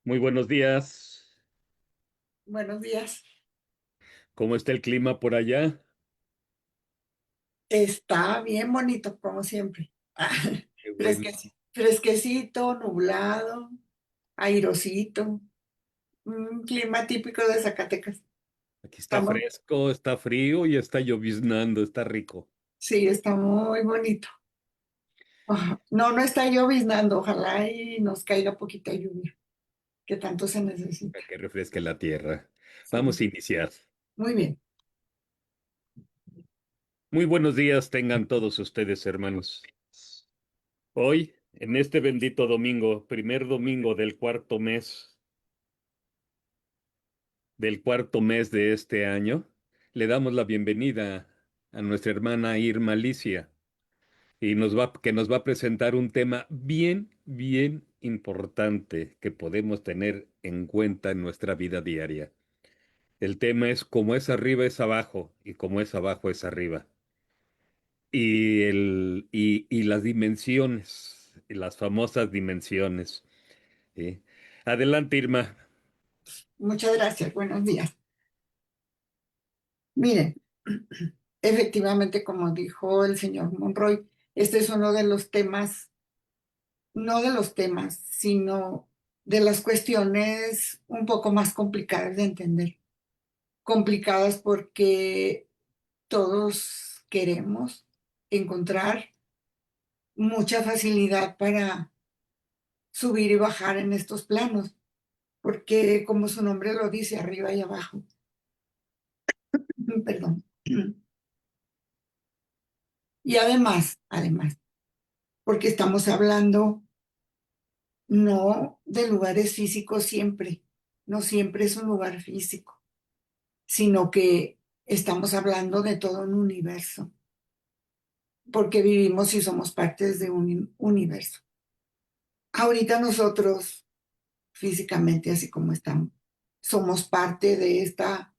Muy buenos días. Buenos días. ¿Cómo está el clima por allá? Está bien bonito, como siempre. Qué bueno. Fresquecito, nublado, airosito. Un clima típico de Zacatecas. Aquí está Estamos, fresco, está frío y está lloviznando, está rico. sí, está muy bonito. No, no está lloviznando. Ojalá y nos caiga poquita lluvia, que tanto se necesita. Para que refresque la tierra. Vamos Sí, a iniciar. muy bien. Muy buenos días tengan todos ustedes, hermanos. Hoy, en este bendito domingo, primer domingo del cuarto mes de este año, le damos la bienvenida a nuestra hermana Irma Alicia y que nos va a presentar un tema bien, bien importante que podemos tener en cuenta en nuestra vida diaria. El tema es como es arriba es abajo y como es abajo es arriba. Y las dimensiones, y las famosas dimensiones. ¿Sí? Adelante, Irma. Muchas gracias. Buenos días. Miren, efectivamente, como dijo el señor Monroy, este es uno de los temas, no de los temas, sino de las cuestiones un poco más complicadas de entender. Complicadas porque todos queremos encontrar mucha facilidad para subir y bajar en estos planos, porque como su nombre lo dice, arriba y abajo. Perdón. Y además, porque estamos hablando no de lugares físicos siempre, no siempre es un lugar físico, sino que estamos hablando de todo un universo, porque vivimos y somos partes de un universo. Ahorita nosotros, físicamente, así como estamos, somos parte de esta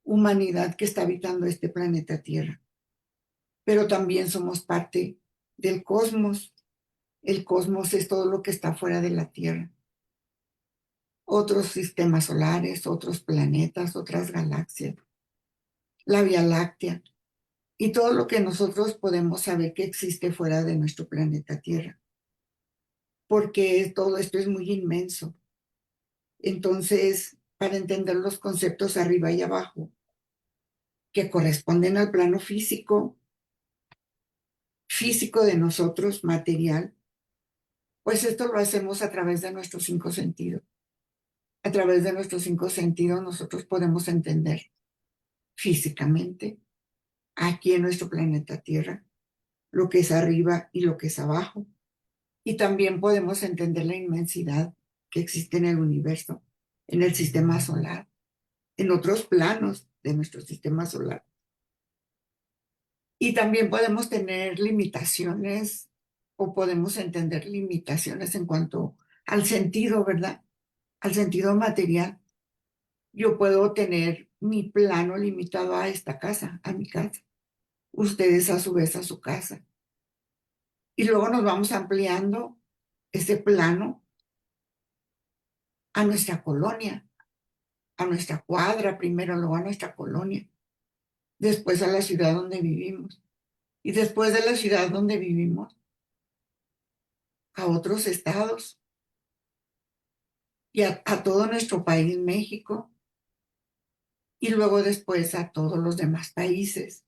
humanidad que está habitando este planeta Tierra, pero también somos parte del cosmos. El cosmos es todo lo que está fuera de la Tierra. Otros sistemas solares, otros planetas, otras galaxias, la Vía Láctea y todo lo que nosotros podemos saber que existe fuera de nuestro planeta Tierra, porque todo esto es muy inmenso. Entonces, para entender los conceptos arriba y abajo, que corresponden al plano físico de nosotros, material, pues esto lo hacemos a través de nuestros cinco sentidos. A través de nuestros cinco sentidos nosotros podemos entender físicamente aquí en nuestro planeta Tierra lo que es arriba y lo que es abajo. Y también podemos entender la inmensidad que existe en el universo, en el sistema solar, en otros planos de nuestro sistema solar. Y también podemos tener limitaciones o podemos entender limitaciones en cuanto al sentido, ¿verdad? Al sentido material. Yo puedo tener mi plano limitado a esta casa, a mi casa. Ustedes a su vez a su casa. Y luego nos vamos ampliando ese plano a nuestra colonia, a nuestra cuadra primero, luego a nuestra colonia, después a la ciudad donde vivimos. Y después de la ciudad donde vivimos, a otros estados y a todo nuestro país, México, y luego después a todos los demás países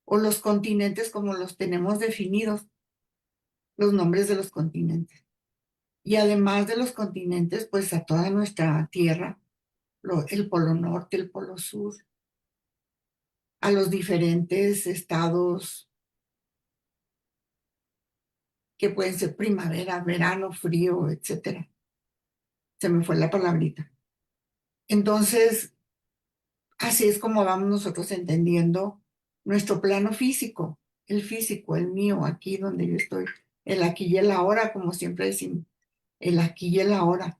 o los continentes como los tenemos definidos, los nombres de los continentes. Y además de los continentes, pues a toda nuestra tierra, el polo norte, el polo sur, a los diferentes estados que pueden ser primavera, verano, frío, etcétera. Se me fue la palabrita. Entonces, así es como vamos nosotros entendiendo nuestro plano físico, el mío, aquí donde yo estoy, el aquí y el ahora, como siempre decimos, el aquí y el ahora.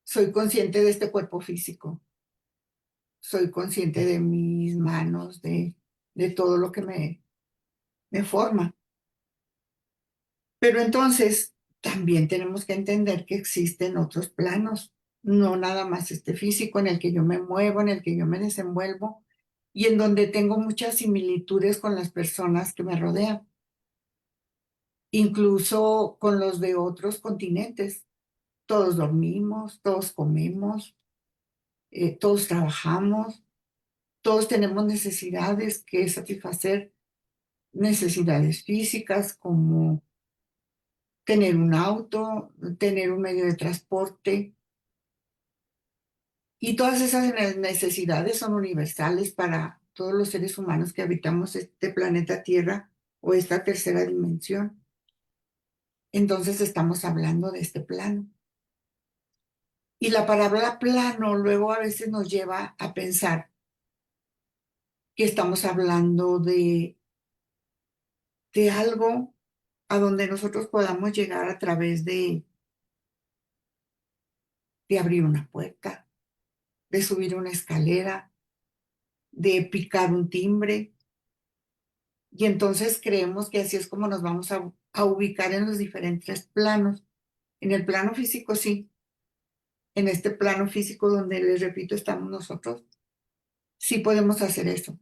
Soy consciente de este cuerpo físico, soy consciente de mis manos, de todo lo que me forma. Pero entonces, también tenemos que entender que existen otros planos, no nada más este físico en el que yo me muevo, en el que yo me desenvuelvo y en donde tengo muchas similitudes con las personas que me rodean, incluso con los de otros continentes. Todos dormimos, todos comemos, todos trabajamos, todos tenemos necesidades que satisfacer, necesidades físicas como tener un auto, tener un medio de transporte. Y todas esas necesidades son universales para todos los seres humanos que habitamos este planeta Tierra o esta tercera dimensión. Entonces estamos hablando de este plano. Y la palabra plano luego a veces nos lleva a pensar que estamos hablando de algo a donde nosotros podamos llegar a través de abrir una puerta, de subir una escalera, de picar un timbre. Y entonces creemos que así es como nos vamos a ubicar en los diferentes planos. En el plano físico, sí. En este plano físico donde, les repito, estamos nosotros, sí podemos hacer eso.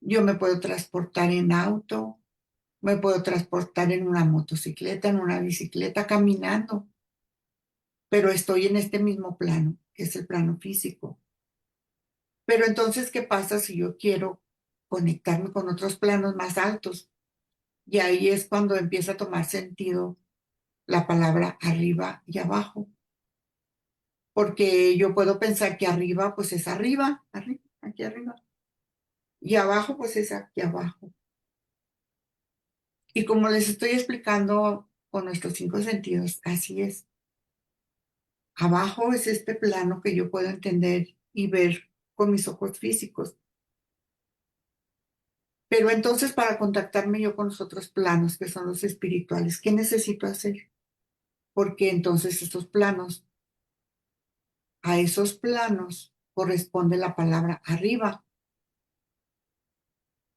Yo me puedo transportar en auto, me puedo transportar en una motocicleta, en una bicicleta, caminando, pero estoy en este mismo plano, que es el plano físico. Pero entonces, ¿qué pasa si yo quiero conectarme con otros planos más altos? Y ahí es cuando empieza a tomar sentido la palabra arriba y abajo, porque yo puedo pensar que arriba pues es arriba, arriba, aquí arriba, y abajo pues es aquí abajo. Y como les estoy explicando con nuestros cinco sentidos, así es. Abajo es este plano que yo puedo entender y ver con mis ojos físicos. Pero entonces para contactarme yo con los otros planos, que son los espirituales, ¿qué necesito hacer? Porque entonces estos planos, a esos planos corresponde la palabra arriba.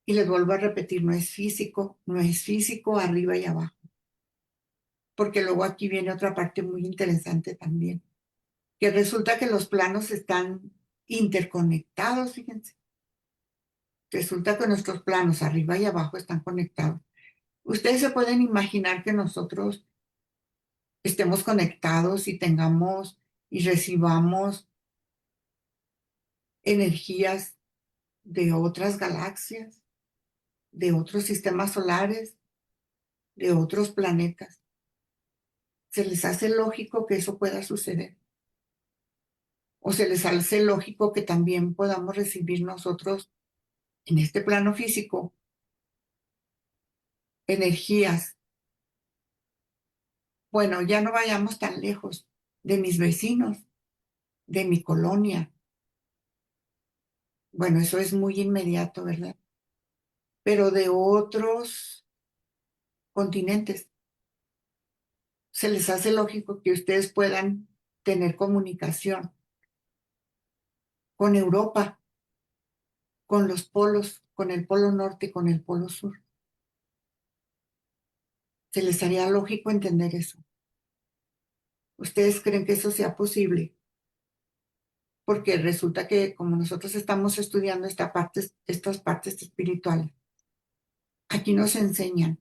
Y les vuelvo a repetir, no es físico arriba y abajo. Porque luego aquí viene otra parte muy interesante también, que resulta que los planos están interconectados, fíjense. Resulta que nuestros planos arriba y abajo están conectados. Ustedes se pueden imaginar que nosotros estemos conectados y tengamos y recibamos energías de otras galaxias, de otros sistemas solares, de otros planetas. ¿Se les hace lógico que eso pueda suceder? ¿O se les hace lógico que también podamos recibir nosotros en este plano físico energías? Bueno, ya no vayamos tan lejos de mis vecinos, de mi colonia. Bueno, eso es muy inmediato, ¿verdad? Pero de otros continentes, se les hace lógico que ustedes puedan tener comunicación con Europa, con los polos, con el polo norte y con el polo sur. Se les haría lógico entender eso. ¿Ustedes creen que eso sea posible? Porque resulta que como nosotros estamos estudiando estas partes espirituales, aquí nos enseñan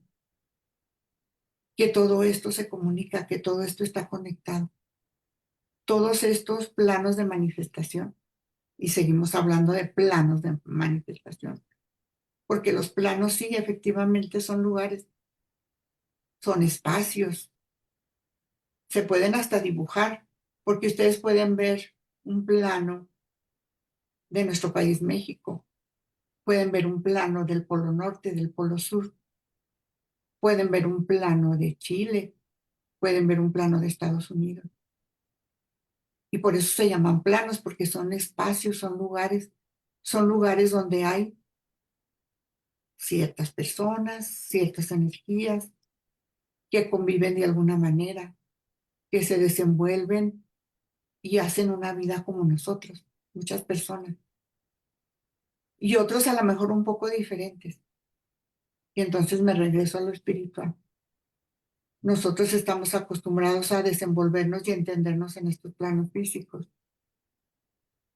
que todo esto se comunica, que todo esto está conectado. Todos estos planos de manifestación, y seguimos hablando de planos de manifestación, porque los planos sí, efectivamente son lugares, son espacios, se pueden hasta dibujar, porque ustedes pueden ver un plano de nuestro país, México, pueden ver un plano del Polo Norte, del Polo Sur, pueden ver un plano de Chile, pueden ver un plano de Estados Unidos. Y por eso se llaman planos, porque son espacios, son lugares donde hay ciertas personas, ciertas energías que conviven de alguna manera, que se desenvuelven y hacen una vida como nosotros, muchas personas. Y otros a lo mejor un poco diferentes. Y entonces me regreso a lo espiritual. nosotros estamos acostumbrados a desenvolvernos y entendernos en estos planos físicos.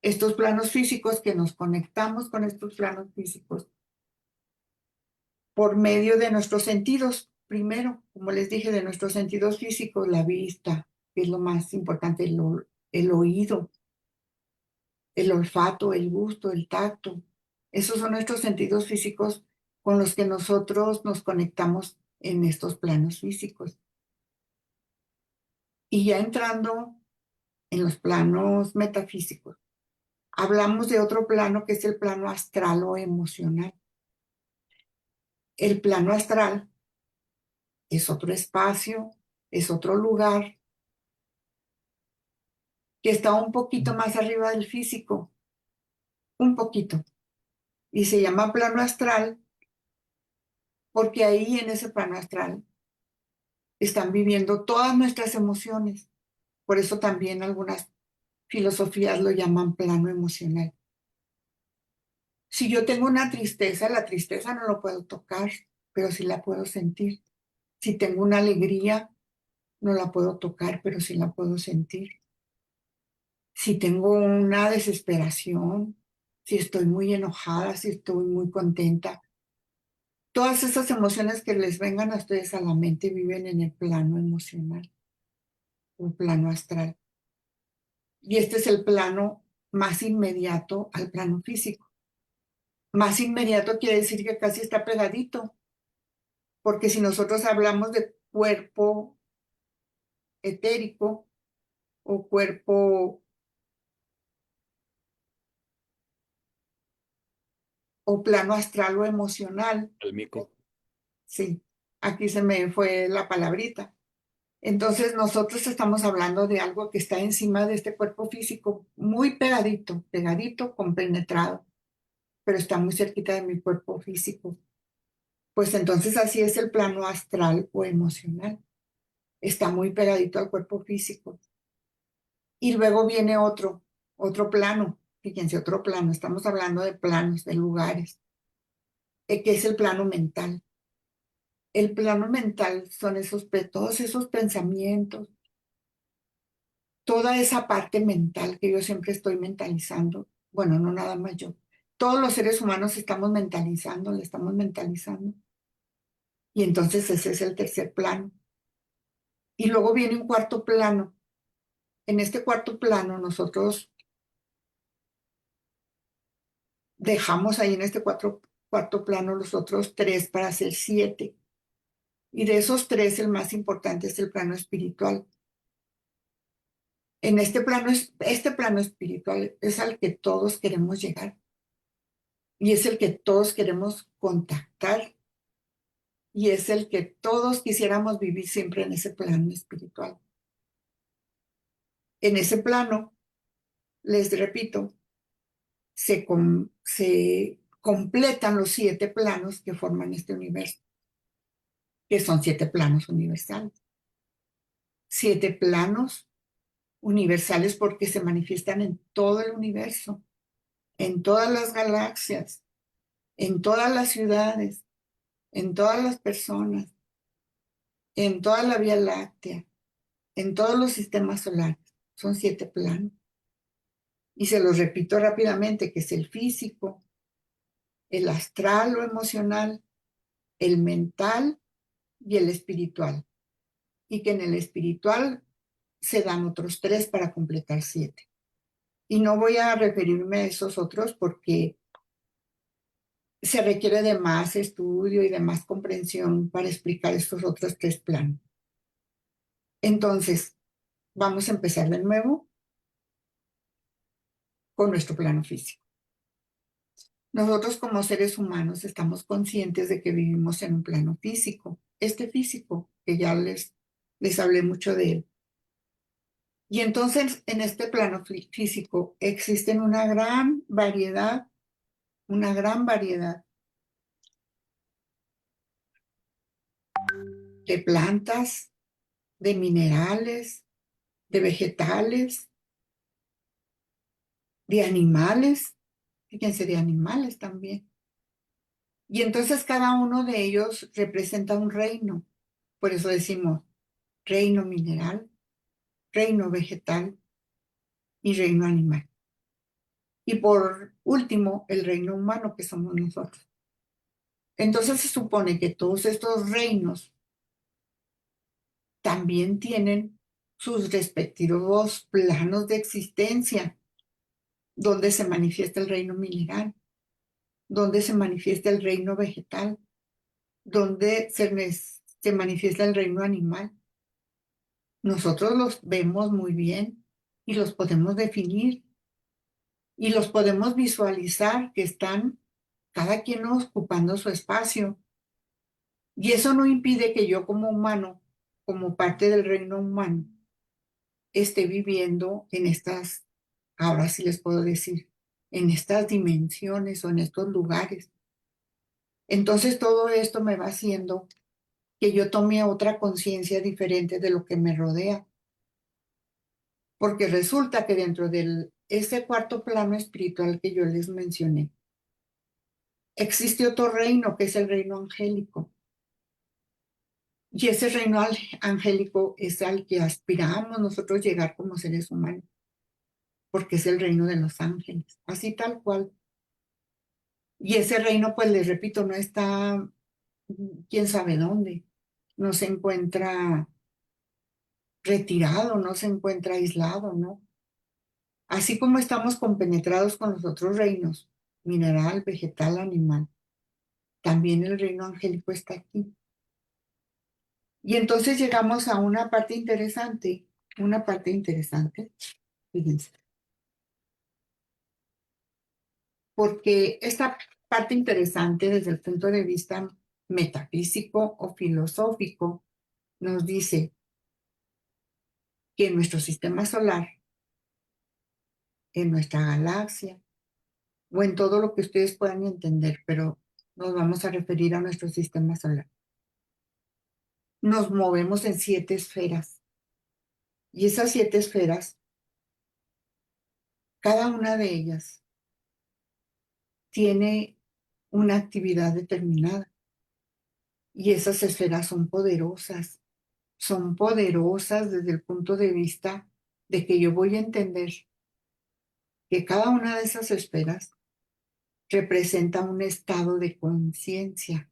Estos planos físicos que nos conectamos con estos planos físicos por medio de nuestros sentidos. Primero, como les dije, de nuestros sentidos físicos, la vista, que es lo más importante, el oído, el olfato, el gusto, el tacto. Esos son nuestros sentidos físicos con los que nosotros nos conectamos en estos planos físicos. Y ya entrando en los planos metafísicos, hablamos de otro plano que es el plano astral o emocional. El plano astral es otro espacio, es otro lugar que está un poquito más arriba del físico, un poquito. Y se llama plano astral porque ahí en ese plano astral están viviendo todas nuestras emociones. Por eso también algunas filosofías lo llaman plano emocional. Si yo tengo una tristeza, la tristeza no lo puedo tocar, pero sí la puedo sentir. Si tengo una alegría, no la puedo tocar, pero sí la puedo sentir. Si tengo una desesperación, si estoy muy enojada, si estoy muy contenta, todas esas emociones que les vengan a ustedes a la mente viven en el plano emocional, un plano astral. Y este es el plano más inmediato al plano físico. Más inmediato quiere decir que casi está pegadito, porque si nosotros hablamos de cuerpo etérico o cuerpo o plano astral o emocional, Almico. sí, aquí se me fue la palabrita. Entonces nosotros estamos hablando de algo que está encima de este cuerpo físico, muy pegadito, pegadito, compenetrado, pero está muy cerquita de mi cuerpo físico. Pues entonces así es el plano astral o emocional. Está muy pegadito al cuerpo físico. Y luego viene otro plano. Fíjense, otro plano. Estamos hablando de planos, de lugares, que es el plano mental. El plano mental son todos esos pensamientos, toda esa parte mental que yo siempre estoy mentalizando. Bueno, no nada más yo. Todos los seres humanos estamos mentalizando, le estamos mentalizando. Y entonces ese es el tercer plano. Y luego viene un cuarto plano. En este cuarto plano nosotros dejamos ahí en este cuarto plano los otros tres para hacer siete. Y de esos tres, el más importante es el plano espiritual. En este plano espiritual es al que todos queremos llegar y es el que todos queremos contactar y es el que todos quisiéramos vivir siempre en ese plano espiritual. En ese plano, les repito, se completan los siete planos que forman este universo, que son siete planos universales. Siete planos universales porque se manifiestan en todo el universo, en todas las galaxias, en todas las ciudades, en todas las personas, en toda la Vía Láctea, en todos los sistemas solares. Son siete planos. Y se los repito rápidamente, que es el físico, el astral o emocional, el mental y el espiritual. Y que en el espiritual se dan otros tres para completar siete. Y no voy a referirme a esos otros porque se requiere de más estudio y de más comprensión para explicar estos otros tres planos. Entonces, vamos a empezar de nuevo con nuestro plano físico. Nosotros como seres humanos estamos conscientes de que vivimos en un plano físico, este físico, que ya les hablé mucho de él. Y entonces en este plano físico existen una gran variedad de plantas, de minerales, de vegetales, de animales, fíjense, de animales también. Y entonces cada uno de ellos representa un reino. Por eso decimos, reino mineral, reino vegetal y reino animal. Y por último, el reino humano que somos nosotros. Entonces se supone que todos estos reinos también tienen sus respectivos planos de existencia, donde se manifiesta el reino mineral, donde se manifiesta el reino vegetal, donde se manifiesta el reino animal. Nosotros los vemos muy bien y los podemos definir y los podemos visualizar que están cada quien ocupando su espacio. Y eso no impide que yo como humano, como parte del reino humano, esté viviendo en estas, ahora sí les puedo decir, en estas dimensiones o en estos lugares. Entonces todo esto me va haciendo que yo tome otra conciencia diferente de lo que me rodea, porque resulta que dentro de ese cuarto plano espiritual que yo les mencioné, existe otro reino que es el reino angélico. Y ese reino angélico es al que aspiramos nosotros llegar como seres humanos, porque es el reino de los ángeles, así tal cual. Y ese reino, pues les repito, no está quién sabe dónde, no se encuentra retirado, no se encuentra aislado, ¿no? Así como estamos compenetrados con los otros reinos, mineral, vegetal, animal, también el reino angélico está aquí. Y entonces llegamos a una parte interesante, fíjense, porque esta parte interesante desde el punto de vista metafísico o filosófico nos dice que en nuestro sistema solar, en nuestra galaxia, o en todo lo que ustedes puedan entender, pero nos vamos a referir a nuestro sistema solar. Nos movemos en 7 esferas. Y esas 7 esferas, cada una de ellas tiene una actividad determinada. Y esas esferas son poderosas desde el punto de vista de que yo voy a entender que cada una de esas esferas representa un estado de conciencia.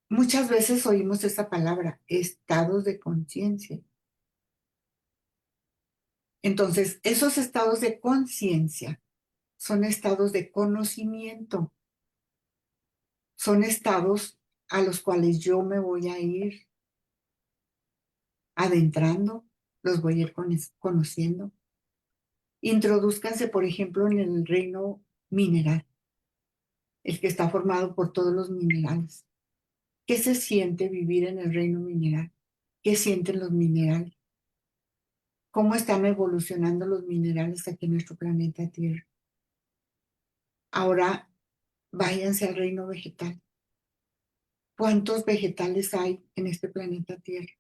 Muchas veces oímos esa palabra, estados de conciencia. Entonces, esos estados de conciencia son estados de conocimiento, son estados a los cuales yo me voy a ir adentrando, los voy a ir conociendo. Introduzcanse, por ejemplo, en el reino mineral, el que está formado por todos los minerales. ¿Qué se siente vivir en el reino mineral? ¿Qué sienten los minerales? ¿Cómo están evolucionando los minerales aquí en nuestro planeta Tierra? Ahora váyanse al reino vegetal. ¿Cuántos vegetales hay en este planeta Tierra?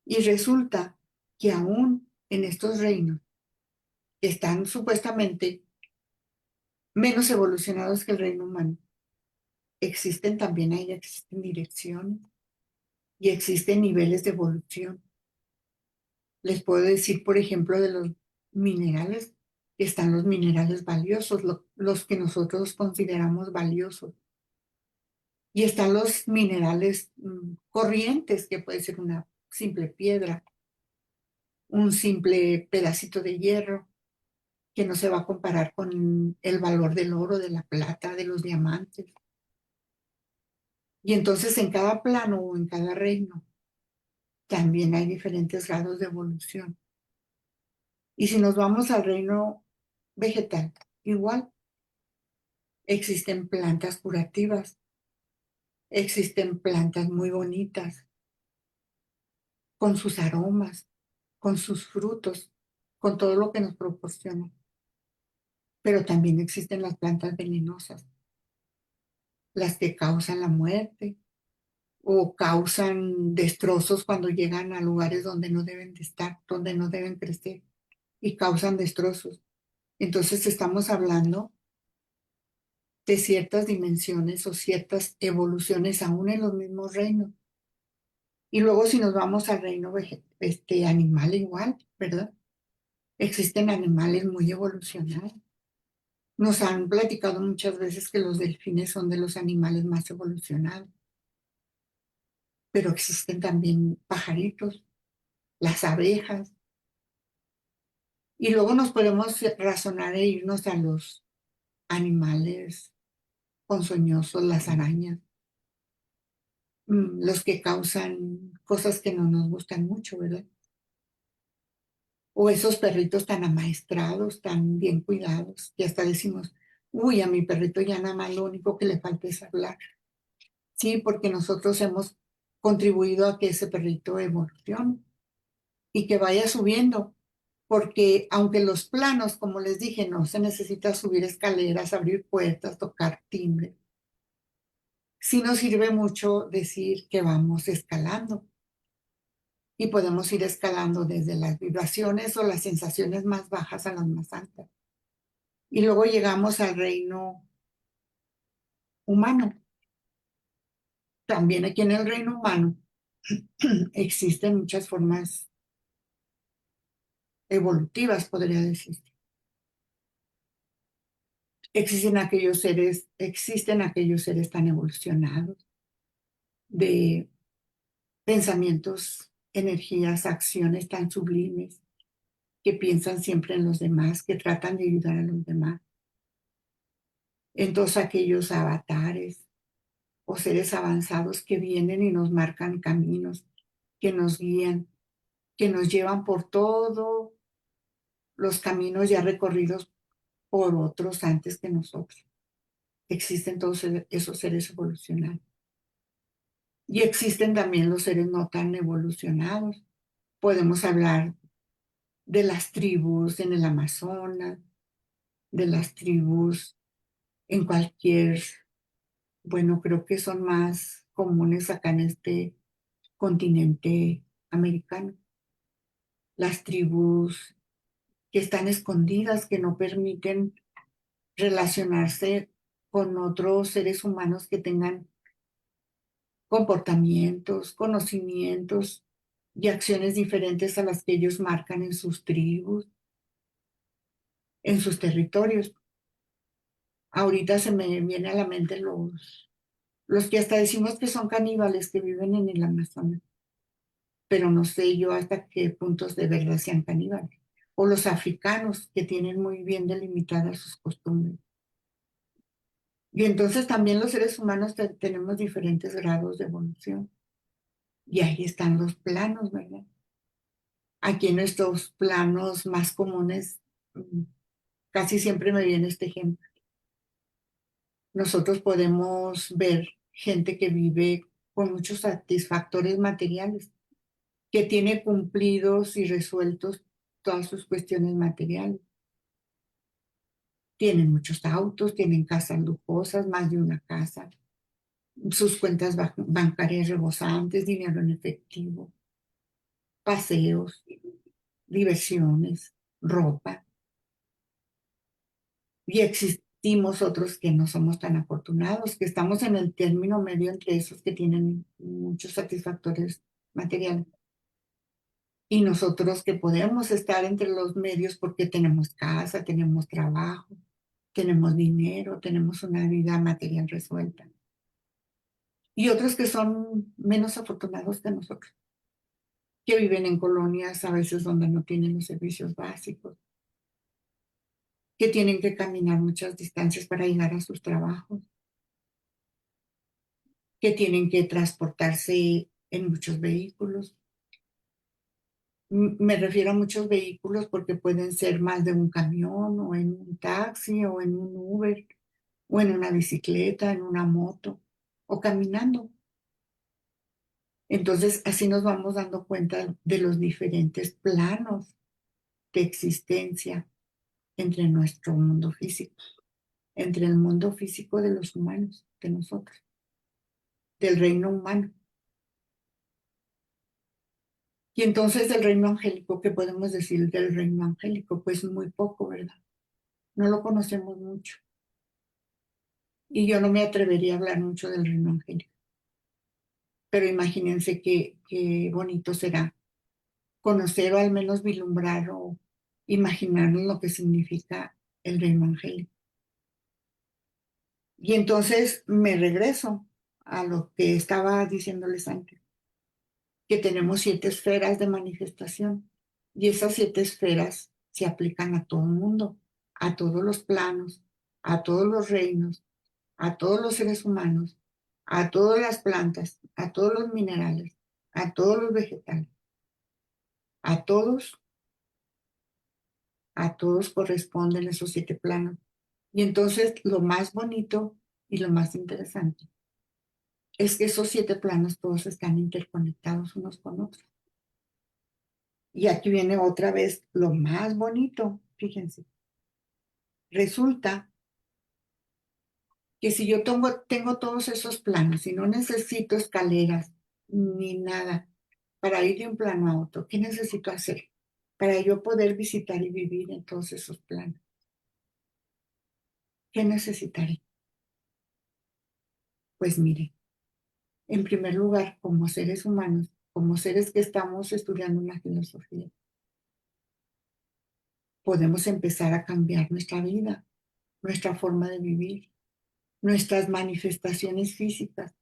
Y resulta que aún en estos reinos que están supuestamente menos evolucionados que el reino humano, existen también ahí, existen direcciones y existen niveles de evolución. Les puedo decir, por ejemplo, de los minerales, están los minerales valiosos, los que nosotros consideramos valiosos. Y están los minerales corrientes, que puede ser una simple piedra, un simple pedacito de hierro, que no se va a comparar con el valor del oro, de la plata, de los diamantes. Y entonces en cada plano o en cada reino también hay diferentes grados de evolución. Y si nos vamos al reino vegetal, igual existen plantas curativas, existen plantas muy bonitas, con sus aromas, con sus frutos, con todo lo que nos proporciona. Pero también existen las plantas venenosas, las que causan la muerte o causan destrozos cuando llegan a lugares donde no deben de estar, donde no deben crecer y causan destrozos. Entonces estamos hablando de ciertas dimensiones o ciertas evoluciones aún en los mismos reinos, Y luego si nos vamos al reino animal igual, ¿verdad? Existen animales muy evolucionados. Nos han platicado muchas veces que los delfines son de los animales más evolucionados, pero existen también pajaritos, las abejas, y luego nos podemos razonar e irnos a los animales ponzoñosos, las arañas, los que causan cosas que no nos gustan mucho, ¿verdad? O esos perritos tan amaestrados, tan bien cuidados, que hasta decimos, uy, a mi perrito ya nada más lo único que le falta es hablar. Sí, porque nosotros hemos contribuido a que ese perrito evolucione y que vaya subiendo, porque aunque los planos, como les dije, no se necesita subir escaleras, abrir puertas, tocar timbre, sí nos sirve mucho decir que vamos escalando y podemos ir escalando desde las vibraciones o las sensaciones más bajas a las más altas. Y luego llegamos al reino humano. También aquí en el reino humano existen muchas formas evolutivas, podría decir. Existen aquellos seres tan evolucionados de pensamientos, energías, acciones tan sublimes que piensan siempre en los demás, que tratan de ayudar a los demás. Entonces aquellos avatares o seres avanzados que vienen y nos marcan caminos, que nos guían, que nos llevan por todos los caminos ya recorridos por otros antes que nosotros. Existen todos esos seres evolucionados. Y existen también los seres no tan evolucionados. Podemos hablar de las tribus en el Amazonas, de las tribus en cualquier, bueno, creo que son más comunes acá en este continente americano. Las tribus que están escondidas, que no permiten relacionarse con otros seres humanos que tengan comportamientos, conocimientos y acciones diferentes a las que ellos marcan en sus tribus, en sus territorios. Ahorita se me viene a la mente los que hasta decimos que son caníbales que viven en el Amazonas, pero no sé yo hasta qué puntos de verdad sean caníbales. O los africanos que tienen muy bien delimitadas sus costumbres. Y entonces también los seres humanos tenemos diferentes grados de evolución. Y ahí están los planos, ¿verdad? Aquí en estos planos más comunes, casi siempre me viene este ejemplo. Nosotros podemos ver gente que vive con muchos satisfactores materiales, que tiene cumplidos y resueltos todas sus cuestiones materiales. Tienen muchos autos, tienen casas lujosas, más de una casa, sus cuentas bancarias rebosantes, dinero en efectivo, paseos, diversiones, ropa. Y existimos otros que no somos tan afortunados, que estamos en el término medio entre esos que tienen muchos satisfactores materiales. Y nosotros que podemos estar entre los medios porque tenemos casa, tenemos trabajo, tenemos dinero, tenemos una vida material resuelta. Y otros que son menos afortunados que nosotros, que viven en colonias a veces donde no tienen los servicios básicos, que tienen que caminar muchas distancias para llegar a sus trabajos, que tienen que transportarse en muchos vehículos. Me refiero a muchos vehículos porque pueden ser más de un camión o en un taxi o en un Uber o en una bicicleta, en una moto o caminando. Entonces, así nos vamos dando cuenta de los diferentes planos de existencia entre nuestro mundo físico, entre el mundo físico de los humanos, de nosotros, del reino humano. Y entonces del reino angélico, ¿qué podemos decir del reino angélico? Pues muy poco, ¿verdad? No lo conocemos mucho. Y yo no me atrevería a hablar mucho del reino angélico. pero imagínense qué bonito será conocer o al menos vislumbrar o imaginarnos lo que significa el reino angélico. Y entonces me regreso a lo que estaba diciéndoles antes, que tenemos 7 esferas de manifestación y esas 7 esferas se aplican a todo el mundo, a todos los planos, a todos los reinos, a todos los seres humanos, a todas las plantas, a todos los minerales, a todos los vegetales, a todos corresponden esos 7 planos. Y entonces lo más bonito y lo más interesante es que esos 7 planos todos están interconectados unos con otros. Y aquí viene otra vez lo más bonito, fíjense. Resulta que si yo tengo todos esos planos y no necesito escaleras ni nada para ir de un plano a otro, ¿qué necesito hacer para yo poder visitar y vivir en todos esos planos? ¿Qué necesitaré? Pues mire, en primer lugar, como seres humanos, como seres que estamos estudiando una filosofía, podemos empezar a cambiar nuestra vida, nuestra forma de vivir, nuestras manifestaciones físicas.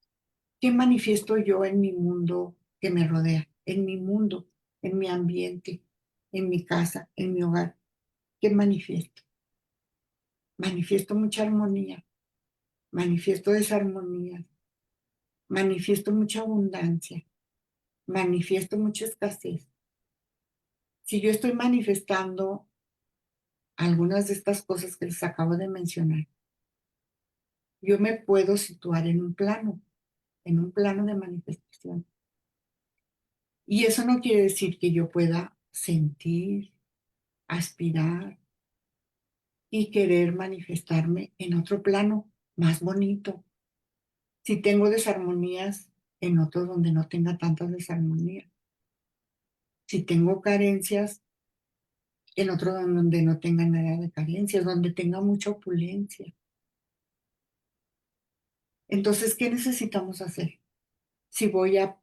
¿Qué manifiesto yo en mi mundo que me rodea? En mi mundo, en mi ambiente, en mi casa, en mi hogar. ¿Qué manifiesto? Manifiesto mucha armonía, manifiesto desarmonía, manifiesto mucha abundancia, manifiesto mucha escasez. Si yo estoy manifestando algunas de estas cosas que les acabo de mencionar, yo me puedo situar en un plano de manifestación. Y eso no quiere decir que yo pueda sentir, aspirar y querer manifestarme en otro plano más bonito. Si tengo desarmonías, en otro donde no tenga tantas desarmonías. Si tengo carencias, en otro donde no tenga nada de carencias, donde tenga mucha opulencia. Entonces, ¿qué necesitamos hacer? Si voy a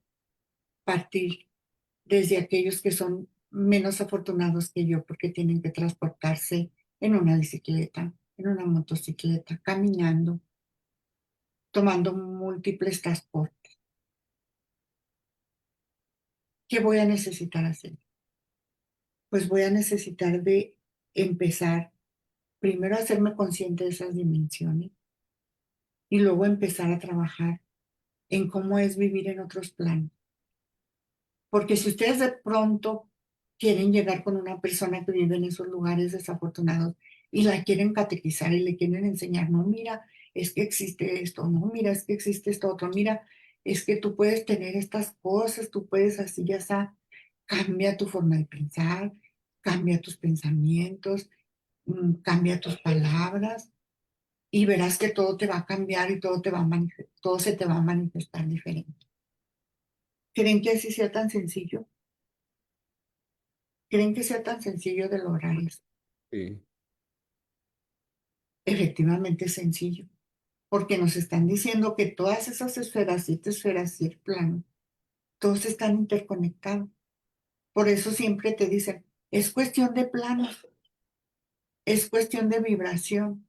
partir desde aquellos que son menos afortunados que yo porque tienen que transportarse en una bicicleta, en una motocicleta, caminando, tomando múltiples transportes. ¿Qué voy a necesitar hacer? Pues voy a necesitar de empezar primero a hacerme consciente de esas dimensiones y luego empezar a trabajar en cómo es vivir en otros planos. Porque si ustedes de pronto quieren llegar con una persona que vive en esos lugares desafortunados y la quieren catequizar y le quieren enseñar, no, mira, es que existe esto, no, mira, es que existe esto otro, mira, es que tú puedes tener estas cosas, tú puedes así, ya está, cambia tu forma de pensar, cambia tus pensamientos, cambia tus palabras y verás que todo te va a cambiar y todo se te va a manifestar diferente. ¿Creen que así sea tan sencillo? ¿Creen que sea tan sencillo de lograr eso? Sí. Efectivamente es sencillo, porque nos están diciendo que todas esas esferas, 7 esferas, 7 planos, todos están interconectados. Por eso siempre te dicen, es cuestión de planos, es cuestión de vibración,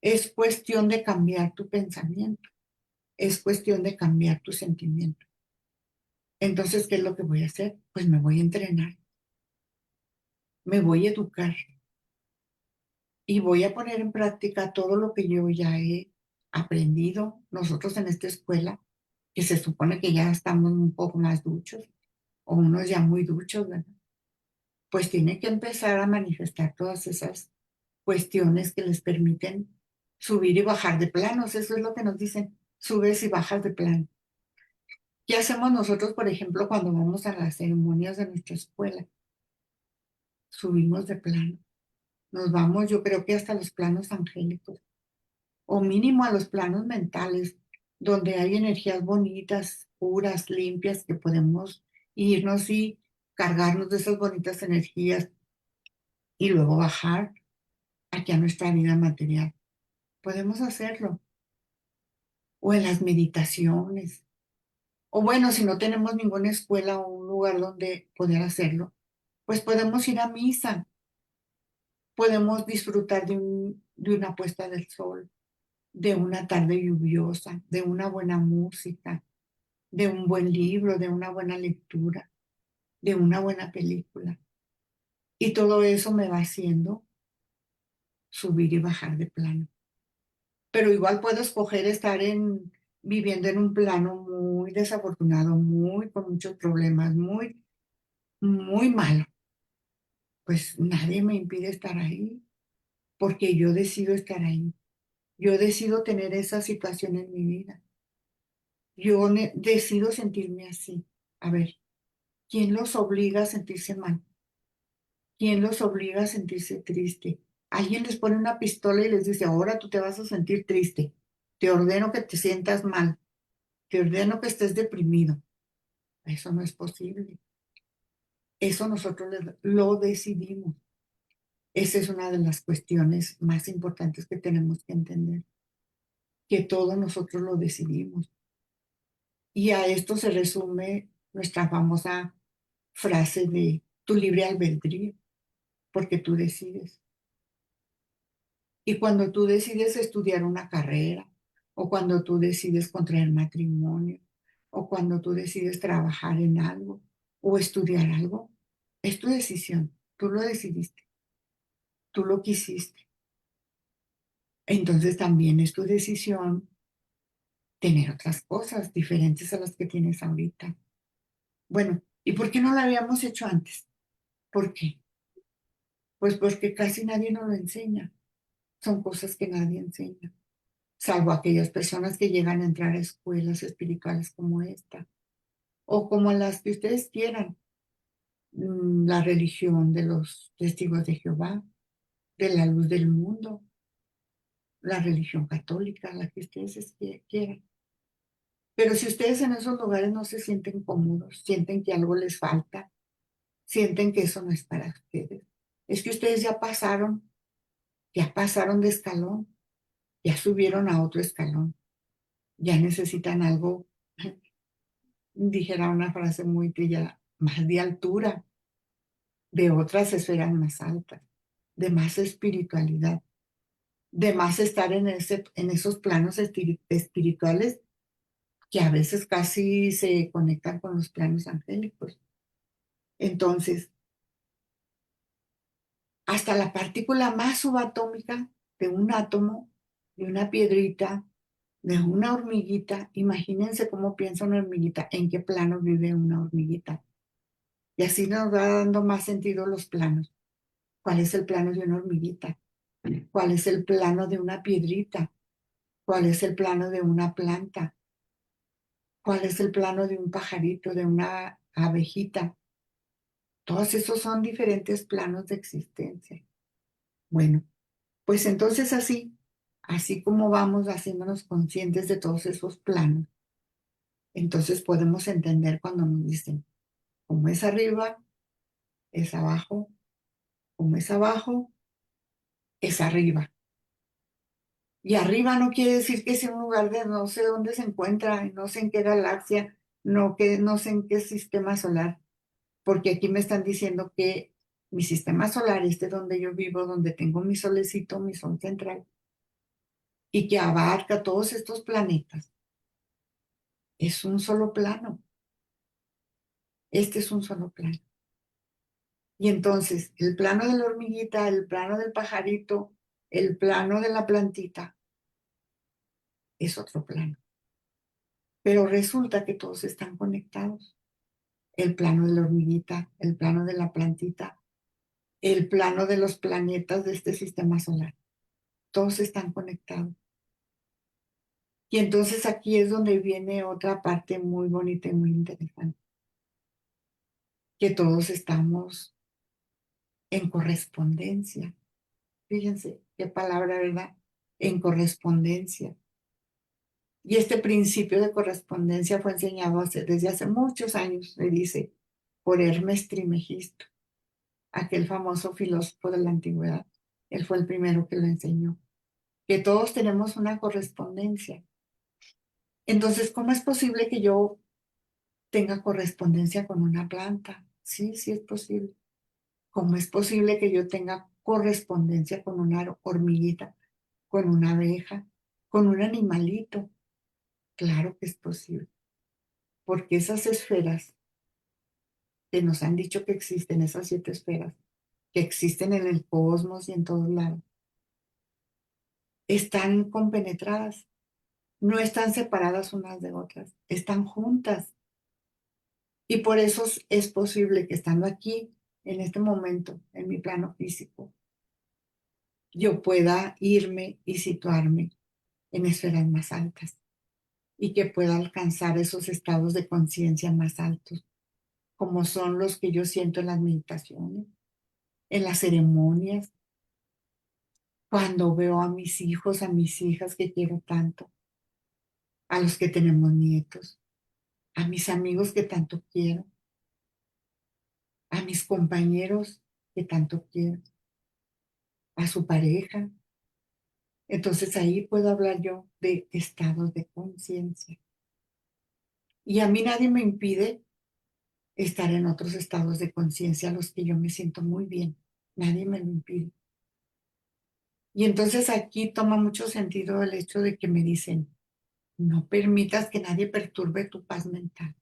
es cuestión de cambiar tu pensamiento, es cuestión de cambiar tu sentimiento. Entonces, ¿qué es lo que voy a hacer? Pues me voy a entrenar, me voy a educar y voy a poner en práctica todo lo que yo ya he aprendido nosotros en esta escuela, que se supone que ya estamos un poco más duchos, o unos ya muy duchos, ¿verdad? Pues tiene que empezar a manifestar todas esas cuestiones que les permiten subir y bajar de planos. Eso es lo que nos dicen, subes y bajas de plano. ¿Qué hacemos nosotros, por ejemplo, cuando vamos a las ceremonias de nuestra escuela? Subimos de plano. Nos vamos, yo creo que hasta los planos angélicos, o mínimo a los planos mentales, donde hay energías bonitas, puras, limpias, que podemos irnos y cargarnos de esas bonitas energías y luego bajar aquí a nuestra vida material. Podemos hacerlo. O en las meditaciones. O bueno, si no tenemos ninguna escuela o un lugar donde poder hacerlo, pues podemos ir a misa, podemos disfrutar de una puesta del sol, de una tarde lluviosa, de una buena música, de un buen libro, de una buena lectura, de una buena película. Y todo eso me va haciendo subir y bajar de plano. Pero igual puedo escoger estar viviendo en un plano muy desafortunado, muy con muchos problemas, muy, muy malo. Pues nadie me impide estar ahí, porque yo decido estar ahí. Yo decido tener esa situación en mi vida. Yo decido sentirme así. A ver, ¿quién los obliga a sentirse mal? ¿Quién los obliga a sentirse triste? Alguien les pone una pistola y les dice, ahora tú te vas a sentir triste. Te ordeno que te sientas mal. Te ordeno que estés deprimido. Eso no es posible. Eso nosotros lo decidimos. Esa es una de las cuestiones más importantes que tenemos que entender, que todo nosotros lo decidimos. Y a esto se resume nuestra famosa frase de tu libre albedrío, porque tú decides. Y cuando tú decides estudiar una carrera, o cuando tú decides contraer matrimonio, o cuando tú decides trabajar en algo, o estudiar algo, es tu decisión. Tú lo decidiste, tú lo quisiste. Entonces también es tu decisión tener otras cosas diferentes a las que tienes ahorita. Bueno, ¿y por qué no lo habíamos hecho antes? ¿Por qué? Pues porque casi nadie nos lo enseña. Son cosas que nadie enseña, salvo aquellas personas que llegan a entrar a escuelas espirituales como esta, o como las que ustedes quieran, la religión de los testigos de Jehová, de la luz del mundo, la religión católica, la que ustedes quieran. Pero si ustedes en esos lugares no se sienten cómodos, sienten que algo les falta, sienten que eso no es para ustedes, es que ustedes ya pasaron de escalón, ya subieron a otro escalón, ya necesitan algo, dijera una frase muy trillada, más de altura, de otras esferas más altas, de más espiritualidad, de más estar en esos planos espirituales que a veces casi se conectan con los planos angélicos. Entonces, hasta la partícula más subatómica de un átomo, de una piedrita, de una hormiguita, imagínense cómo piensa una hormiguita, en qué plano vive una hormiguita. Y así nos va dando más sentido los planos. ¿Cuál es el plano de una hormiguita? ¿Cuál es el plano de una piedrita? ¿Cuál es el plano de una planta? ¿Cuál es el plano de un pajarito, de una abejita? Todos esos son diferentes planos de existencia. Bueno, pues entonces así como vamos haciéndonos conscientes de todos esos planos, entonces podemos entender cuando nos dicen, como es arriba, es abajo, como es abajo, es arriba. Y arriba no quiere decir que sea un lugar de no sé dónde se encuentra, no sé en qué galaxia, no sé en qué sistema solar, porque aquí me están diciendo que mi sistema solar, este donde yo vivo, donde tengo mi solecito, mi sol central, y que abarca todos estos planetas, es un solo plano. Este es un solo plano. Y entonces, el plano de la hormiguita, el plano del pajarito, el plano de la plantita, es otro plano. Pero resulta que todos están conectados. El plano de la hormiguita, el plano de la plantita, el plano de los planetas de este sistema solar. Todos están conectados. Y entonces aquí es donde viene otra parte muy bonita y muy interesante, que todos estamos en correspondencia. Fíjense qué palabra, ¿verdad? En correspondencia. Y este principio de correspondencia fue enseñado desde hace muchos años, le dice, por Hermes Trismegisto, aquel famoso filósofo de la antigüedad. Él fue el primero que lo enseñó, que todos tenemos una correspondencia. Entonces, ¿cómo es posible que yo tenga correspondencia con una planta. Sí, sí es posible. ¿Cómo es posible que yo tenga correspondencia con una hormiguita, con una abeja, con un animalito? Claro que es posible, porque esas esferas que nos han dicho que existen, esas 7 esferas, que existen en el cosmos y en todos lados, están compenetradas, no están separadas unas de otras, están juntas. Y por eso es posible que estando aquí, en este momento, en mi plano físico, yo pueda irme y situarme en esferas más altas y que pueda alcanzar esos estados de conciencia más altos, como son los que yo siento en las meditaciones, en las ceremonias, cuando veo a mis hijos, a mis hijas que quiero tanto, a los que tenemos nietos, a mis amigos que tanto quiero, a mis compañeros que tanto quiero, a su pareja. Entonces ahí puedo hablar yo de estados de conciencia. Y a mí nadie me impide estar en otros estados de conciencia a los que yo me siento muy bien. Nadie me lo impide. Y entonces aquí toma mucho sentido el hecho de que me dicen, no permitas que nadie perturbe tu paz mental.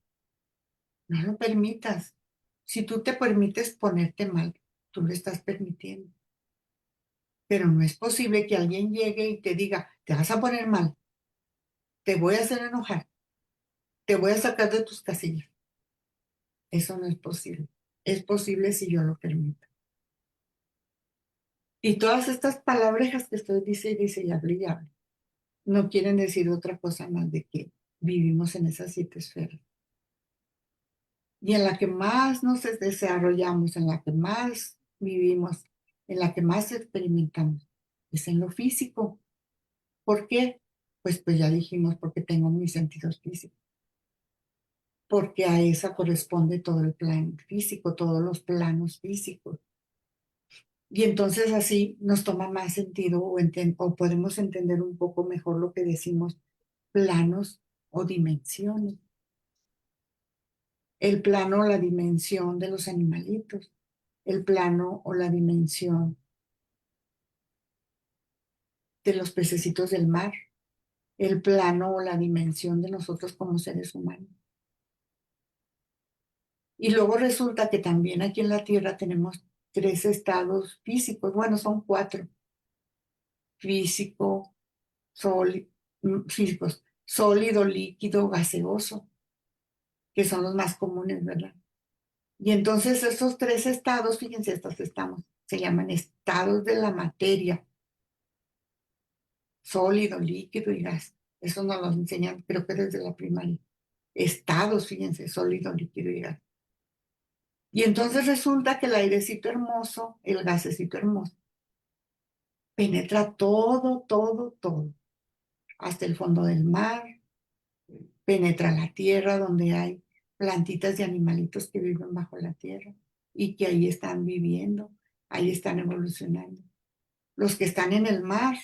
No lo permitas. Si tú te permites ponerte mal, tú lo estás permitiendo. Pero no es posible que alguien llegue y te diga, te vas a poner mal, te voy a hacer enojar, te voy a sacar de tus casillas. Eso no es posible. Es posible si yo lo permito. Y todas estas palabrejas que estoy dice y dice y hable, no quieren decir otra cosa más de que vivimos en esas 7 esferas. Y en la que más nos desarrollamos, en la que más vivimos, en la que más experimentamos, es en lo físico. ¿Por qué? Pues ya dijimos, porque tengo mis sentidos físicos. Porque a esa corresponde todo el plan físico, todos los planos físicos. Y entonces así nos toma más sentido o podemos entender un poco mejor lo que decimos planos o dimensiones. El plano o la dimensión de los animalitos, el plano o la dimensión de los pececitos del mar, el plano o la dimensión de nosotros como seres humanos. Y luego resulta que también aquí en la Tierra tenemos 3 estados físicos, bueno, son 4, físico, físicos, sólido, líquido, gaseoso, que son los más comunes, ¿verdad? Y entonces esos 3 estados, fíjense, estos estamos, se llaman estados de la materia, sólido, líquido y gas. Eso nos lo enseñan, creo que desde la primaria. Estados, fíjense, sólido, líquido y gas. Y entonces resulta que el airecito hermoso, el gasecito hermoso, penetra todo, todo, todo, hasta el fondo del mar, penetra la tierra donde hay plantitas y animalitos que viven bajo la tierra y que ahí están viviendo, ahí están evolucionando. Los que están en el mar,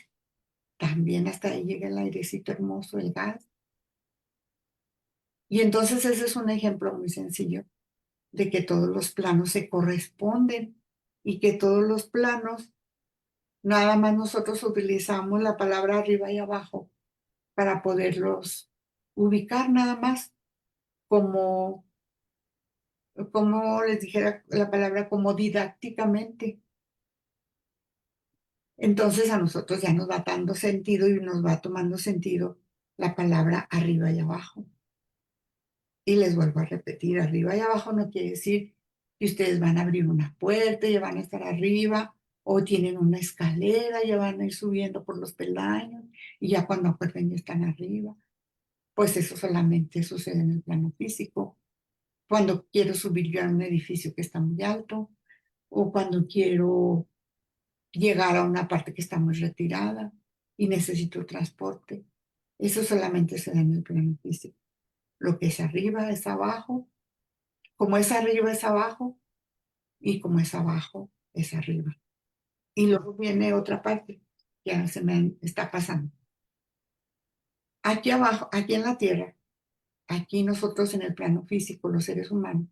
también hasta ahí llega el airecito hermoso, el gas. Y entonces ese es un ejemplo muy sencillo de que todos los planos se corresponden y que todos los planos, nada más nosotros utilizamos la palabra arriba y abajo para poderlos ubicar nada más como, como les dijera la palabra, como didácticamente. Entonces a nosotros ya nos va dando sentido y nos va tomando sentido la palabra arriba y abajo. Y les vuelvo a repetir, arriba y abajo no quiere decir que ustedes van a abrir una puerta y van a estar arriba, o tienen una escalera y van a ir subiendo por los peldaños, y ya cuando acuerden ya están arriba. Pues eso solamente sucede en el plano físico. Cuando quiero subir yo a un edificio que está muy alto, o cuando quiero llegar a una parte que está muy retirada y necesito transporte. Eso solamente se da en el plano físico. Lo que es arriba es abajo, como es arriba es abajo y como es abajo es arriba. Y luego viene otra parte que se me está pasando. Aquí abajo, aquí en la tierra, aquí nosotros en el plano físico, los seres humanos,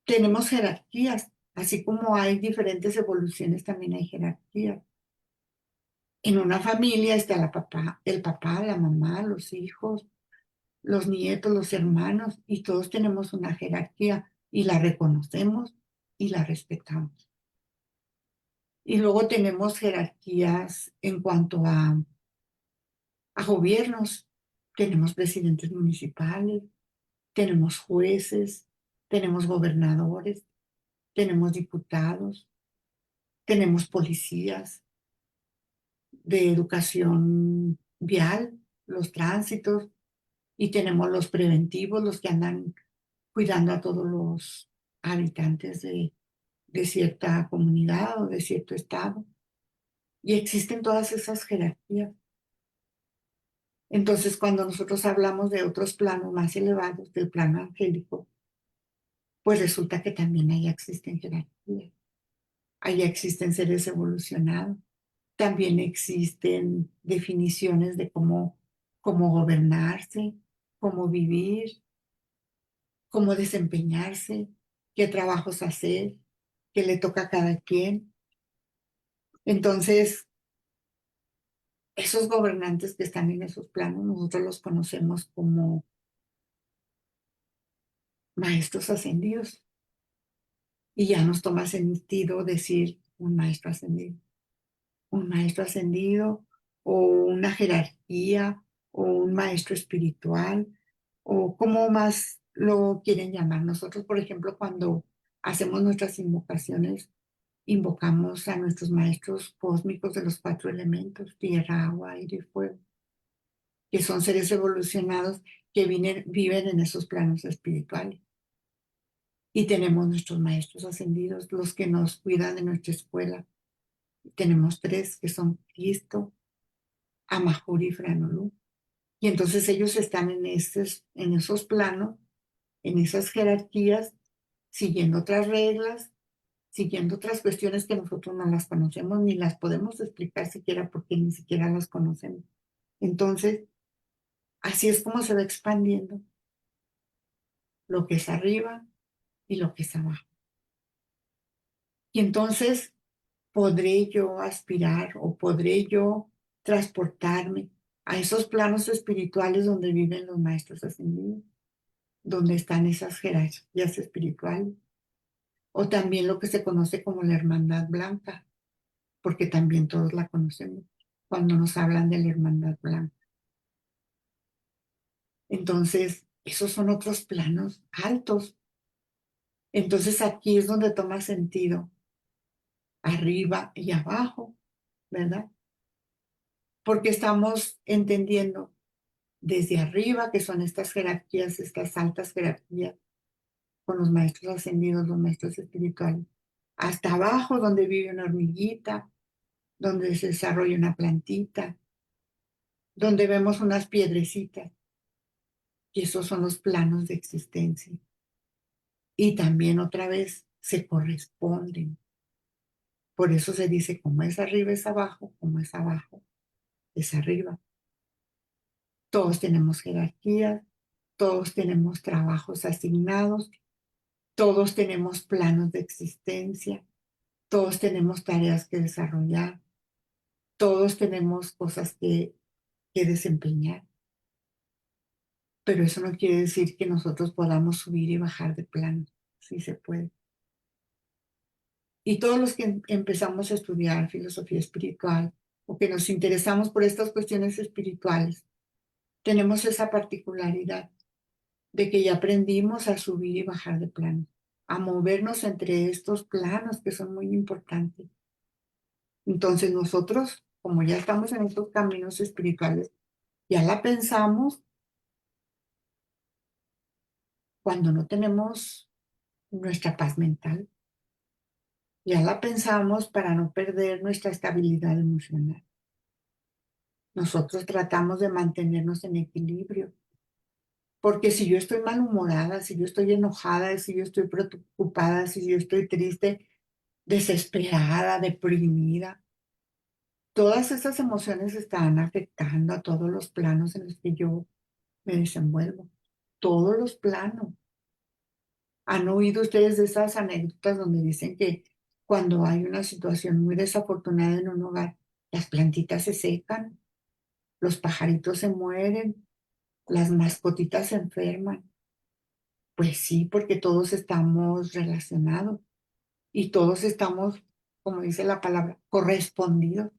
tenemos jerarquías, así como hay diferentes evoluciones, también hay jerarquías. En una familia está el papá, la mamá, los hijos, los nietos, los hermanos, y todos tenemos una jerarquía y la reconocemos y la respetamos. Y luego tenemos jerarquías en cuanto a gobiernos. Tenemos presidentes municipales, tenemos jueces, tenemos gobernadores, tenemos diputados, tenemos policías de educación vial, los tránsitos, y tenemos los preventivos, los que andan cuidando a todos los habitantes de cierta comunidad o de cierto estado. Y existen todas esas jerarquías. Entonces, cuando nosotros hablamos de otros planos más elevados, del plano angélico, pues resulta que también allá existen jerarquías, allá existen seres evolucionados, también existen definiciones de cómo gobernarse, cómo vivir, cómo desempeñarse, qué trabajos hacer, qué le toca a cada quien. Entonces, esos gobernantes que están en esos planos, nosotros los conocemos como maestros ascendidos. Y ya nos toma sentido decir un maestro ascendido o una jerarquía o un maestro espiritual o como más lo quieren llamar. Nosotros, por ejemplo, cuando hacemos nuestras invocaciones, invocamos a nuestros maestros cósmicos de los cuatro elementos, tierra, agua, aire y fuego, que son seres evolucionados que viven en esos planos espirituales. Y tenemos nuestros maestros ascendidos, los que nos cuidan de nuestra escuela. Tenemos tres que son Cristo, Amahuri y Franolú. Y entonces ellos están en esos planos, en esas jerarquías, siguiendo otras reglas, siguiendo otras cuestiones que nosotros no las conocemos ni las podemos explicar siquiera porque ni siquiera las conocemos. Entonces, así es como se va expandiendo lo que es arriba y lo que es abajo. Y entonces podré yo aspirar o podré yo transportarme a esos planos espirituales donde viven los maestros ascendidos, donde están esas jerarquías espirituales, o también lo que se conoce como la hermandad blanca, porque también todos la conocemos cuando nos hablan de la hermandad blanca. Entonces, esos son otros planos altos. Entonces aquí es donde toma sentido arriba y abajo, ¿verdad? Porque estamos entendiendo desde arriba, que son estas jerarquías, estas altas jerarquías, con los maestros ascendidos, los maestros espirituales, hasta abajo, donde vive una hormiguita, donde se desarrolla una plantita, donde vemos unas piedrecitas, y esos son los planos de existencia. Y también otra vez se corresponden. Por eso se dice, como es arriba es abajo, como es abajo es arriba. Todos tenemos jerarquías, todos tenemos trabajos asignados, todos tenemos planos de existencia, todos tenemos tareas que desarrollar, todos tenemos cosas que desempeñar. Pero eso no quiere decir que nosotros podamos subir y bajar de plano. Sí se puede. Y todos los que empezamos a estudiar filosofía espiritual o que nos interesamos por estas cuestiones espirituales, tenemos esa particularidad de que ya aprendimos a subir y bajar de plano, a movernos entre estos planos que son muy importantes. Entonces nosotros, como ya estamos en estos caminos espirituales, ya la pensamos cuando no tenemos nuestra paz mental, ya la pensamos para no perder nuestra estabilidad emocional. Nosotros tratamos de mantenernos en equilibrio, porque si yo estoy malhumorada, si yo estoy enojada, si yo estoy preocupada, si yo estoy triste, desesperada, deprimida, todas esas emociones están afectando a todos los planos en los que yo me desenvuelvo. Todos los planos. ¿Han oído ustedes de esas anécdotas donde dicen que cuando hay una situación muy desafortunada en un hogar, las plantitas se secan, los pajaritos se mueren, las mascotitas se enferman? Pues sí, porque todos estamos relacionados y todos estamos, como dice la palabra, correspondidos.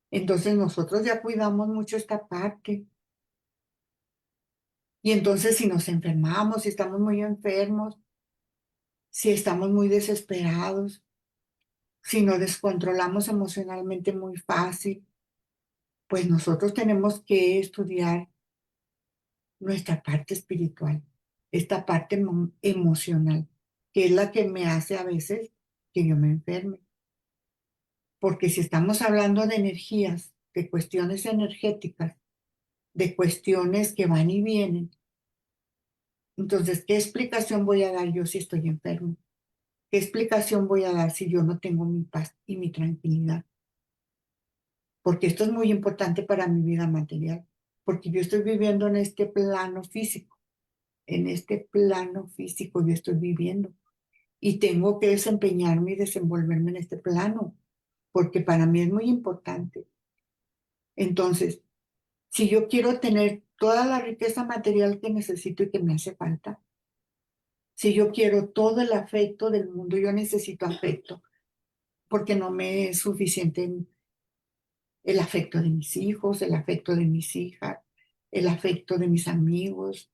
Entonces nosotros ya cuidamos mucho esta parte. Y entonces si nos enfermamos, si estamos muy enfermos, si estamos muy desesperados, si nos descontrolamos emocionalmente muy fácil, pues nosotros tenemos que estudiar nuestra parte espiritual, esta parte emocional, que es la que me hace a veces que yo me enferme. Porque si estamos hablando de energías, de cuestiones energéticas, de cuestiones que van y vienen, entonces, ¿qué explicación voy a dar yo si estoy enfermo? ¿Qué explicación voy a dar si yo no tengo mi paz y mi tranquilidad? Porque esto es muy importante para mi vida material, porque yo estoy viviendo en este plano físico, en este plano físico yo estoy viviendo y tengo que desempeñarme y desenvolverme en este plano, porque para mí es muy importante. Entonces, si yo quiero tener toda la riqueza material que necesito y que me hace falta, si yo quiero todo el afecto del mundo, yo necesito afecto, porque no me es suficiente el afecto de mis hijos, el afecto de mis hijas, el afecto de mis amigos,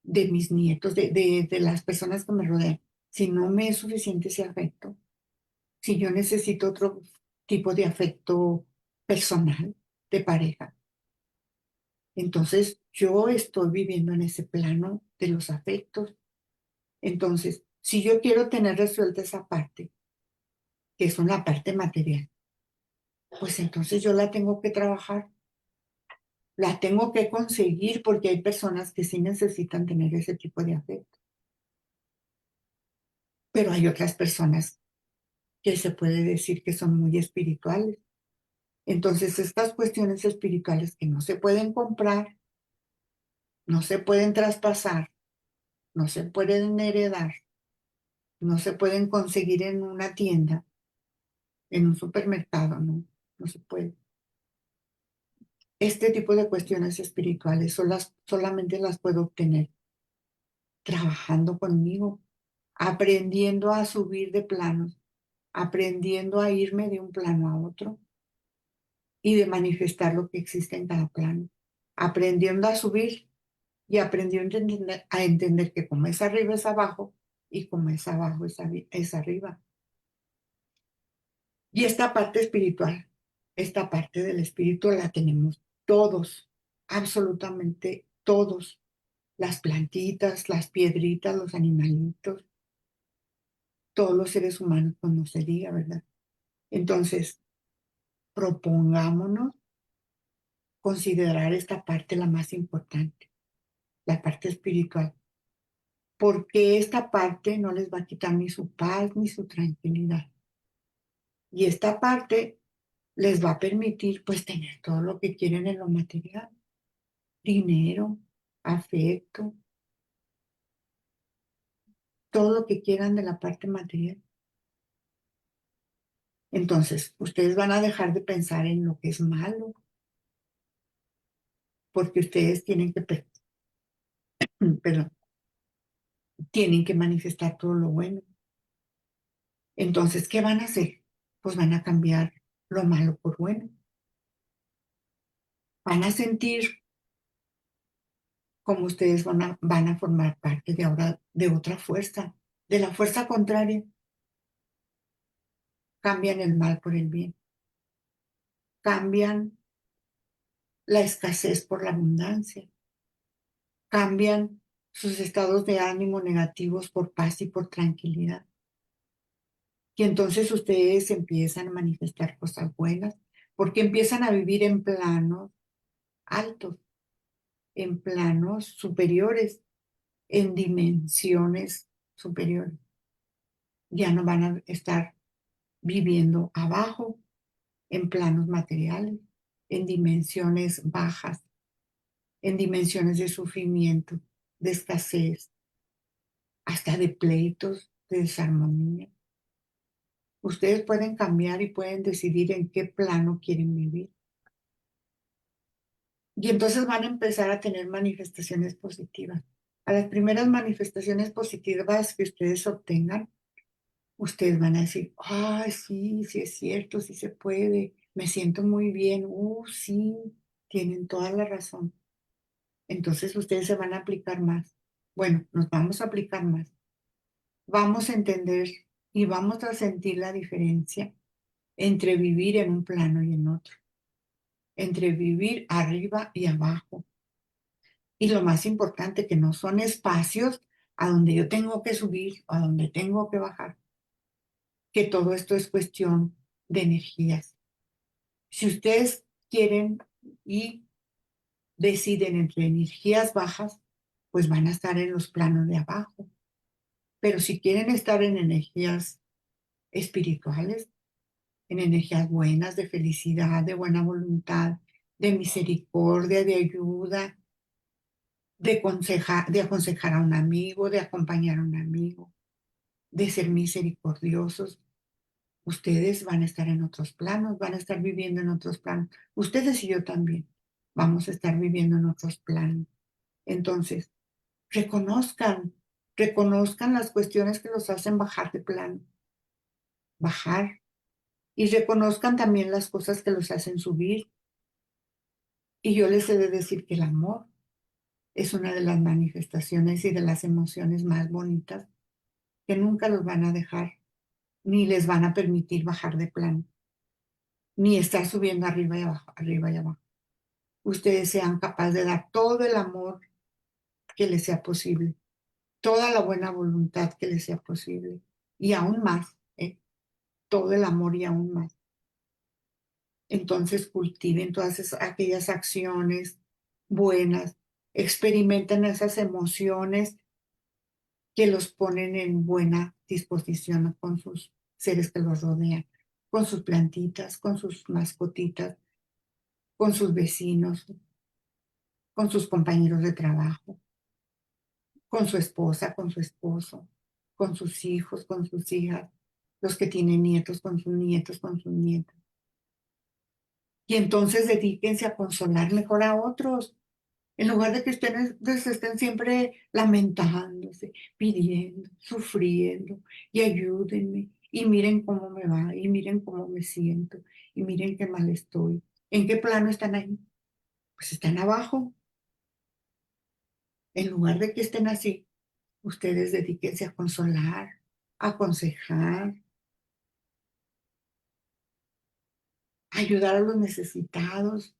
de mis nietos, de las personas que me rodean. Si no me es suficiente ese afecto, si yo necesito otro tipo de afecto personal, de pareja, entonces yo estoy viviendo en ese plano de los afectos. Entonces, si yo quiero tener resuelta esa parte, que es una parte material, pues entonces yo la tengo que trabajar, la tengo que conseguir porque hay personas que sí necesitan tener ese tipo de afecto, pero hay otras personas que se puede decir que son muy espirituales. Entonces, estas cuestiones espirituales que no se pueden comprar, no se pueden traspasar, no se pueden heredar, no se pueden conseguir en una tienda, en un supermercado, no, no se puede. Este tipo de cuestiones espirituales solamente las puedo obtener trabajando conmigo, aprendiendo a subir de planos, aprendiendo a irme de un plano a otro y de manifestar lo que existe en cada plano, aprendiendo a subir y aprendiendo a entender que como es arriba es abajo y como es abajo es arriba. Y esta parte espiritual, esta parte del espíritu la tenemos todos, absolutamente todos. Las plantitas, las piedritas, los animalitos, todos los seres humanos, pues no se diga, ¿verdad? Entonces, propongámonos considerar esta parte la más importante, la parte espiritual, porque esta parte no les va a quitar ni su paz ni su tranquilidad. Y esta parte les va a permitir pues tener todo lo que quieren en lo material, dinero, afecto, todo lo que quieran de la parte material. Entonces, ustedes van a dejar de pensar en lo que es malo, porque ustedes tienen que, perdón, tienen que manifestar todo lo bueno. Entonces, ¿qué van a hacer? Pues van a cambiar lo malo por bueno. Van a sentir como ustedes van a formar parte de ahora de otra fuerza, de la fuerza contraria. Cambian el mal por el bien. Cambian la escasez por la abundancia. Cambian sus estados de ánimo negativos por paz y por tranquilidad. Y entonces ustedes empiezan a manifestar cosas buenas porque empiezan a vivir en planos altos, en planos superiores, en dimensiones superiores. Ya no van a estar viviendo abajo, en planos materiales, en dimensiones bajas, en dimensiones de sufrimiento, de escasez, hasta de pleitos, de desarmonía. Ustedes pueden cambiar y pueden decidir en qué plano quieren vivir. Y entonces van a empezar a tener manifestaciones positivas. A las primeras manifestaciones positivas que ustedes obtengan, ustedes van a decir, ah, sí, sí es cierto, sí se puede, me siento muy bien, sí, tienen toda la razón. Entonces ustedes se van a aplicar más. Bueno, nos vamos a aplicar más. Vamos a entender y vamos a sentir la diferencia entre vivir en un plano y en otro, entre vivir arriba y abajo. Y lo más importante, que no son espacios a donde yo tengo que subir o a donde tengo que bajar, que todo esto es cuestión de energías. Si ustedes quieren y deciden entre energías bajas, pues van a estar en los planos de abajo. Pero si quieren estar en energías espirituales, en energías buenas, de felicidad, de buena voluntad, de misericordia, de ayuda, de aconsejar a un amigo, de acompañar a un amigo, de ser misericordiosos, ustedes van a estar en otros planos, van a estar viviendo en otros planos. Ustedes y yo también vamos a estar viviendo en otros planos. Entonces, reconozcan, reconozcan las cuestiones que los hacen bajar de plano, bajar, y reconozcan también las cosas que los hacen subir. Y yo les he de decir que el amor es una de las manifestaciones y de las emociones más bonitas que nunca los van a dejar, ni les van a permitir bajar de plano, ni estar subiendo arriba y abajo, arriba y abajo. Ustedes sean capaces de dar todo el amor que les sea posible, toda la buena voluntad que les sea posible, y aún más, todo el amor y aún más. Entonces cultiven aquellas acciones buenas, experimenten esas emociones que los ponen en buena disposición con sus seres que los rodean, con sus plantitas, con sus mascotitas, con sus vecinos, con sus compañeros de trabajo, con su esposa, con su esposo, con sus hijos, con sus hijas, los que tienen nietos, con sus nietos, con sus nietas. Y entonces dedíquense a consolar mejor a otros, en lugar de que estén siempre lamentándose, pidiendo, sufriendo, y ayúdenme, y miren cómo me va, y miren cómo me siento, y miren qué mal estoy. ¿En qué plano están ahí? Pues están abajo. En lugar de que estén así, ustedes dedíquense a consolar, a aconsejar, a ayudar a los necesitados,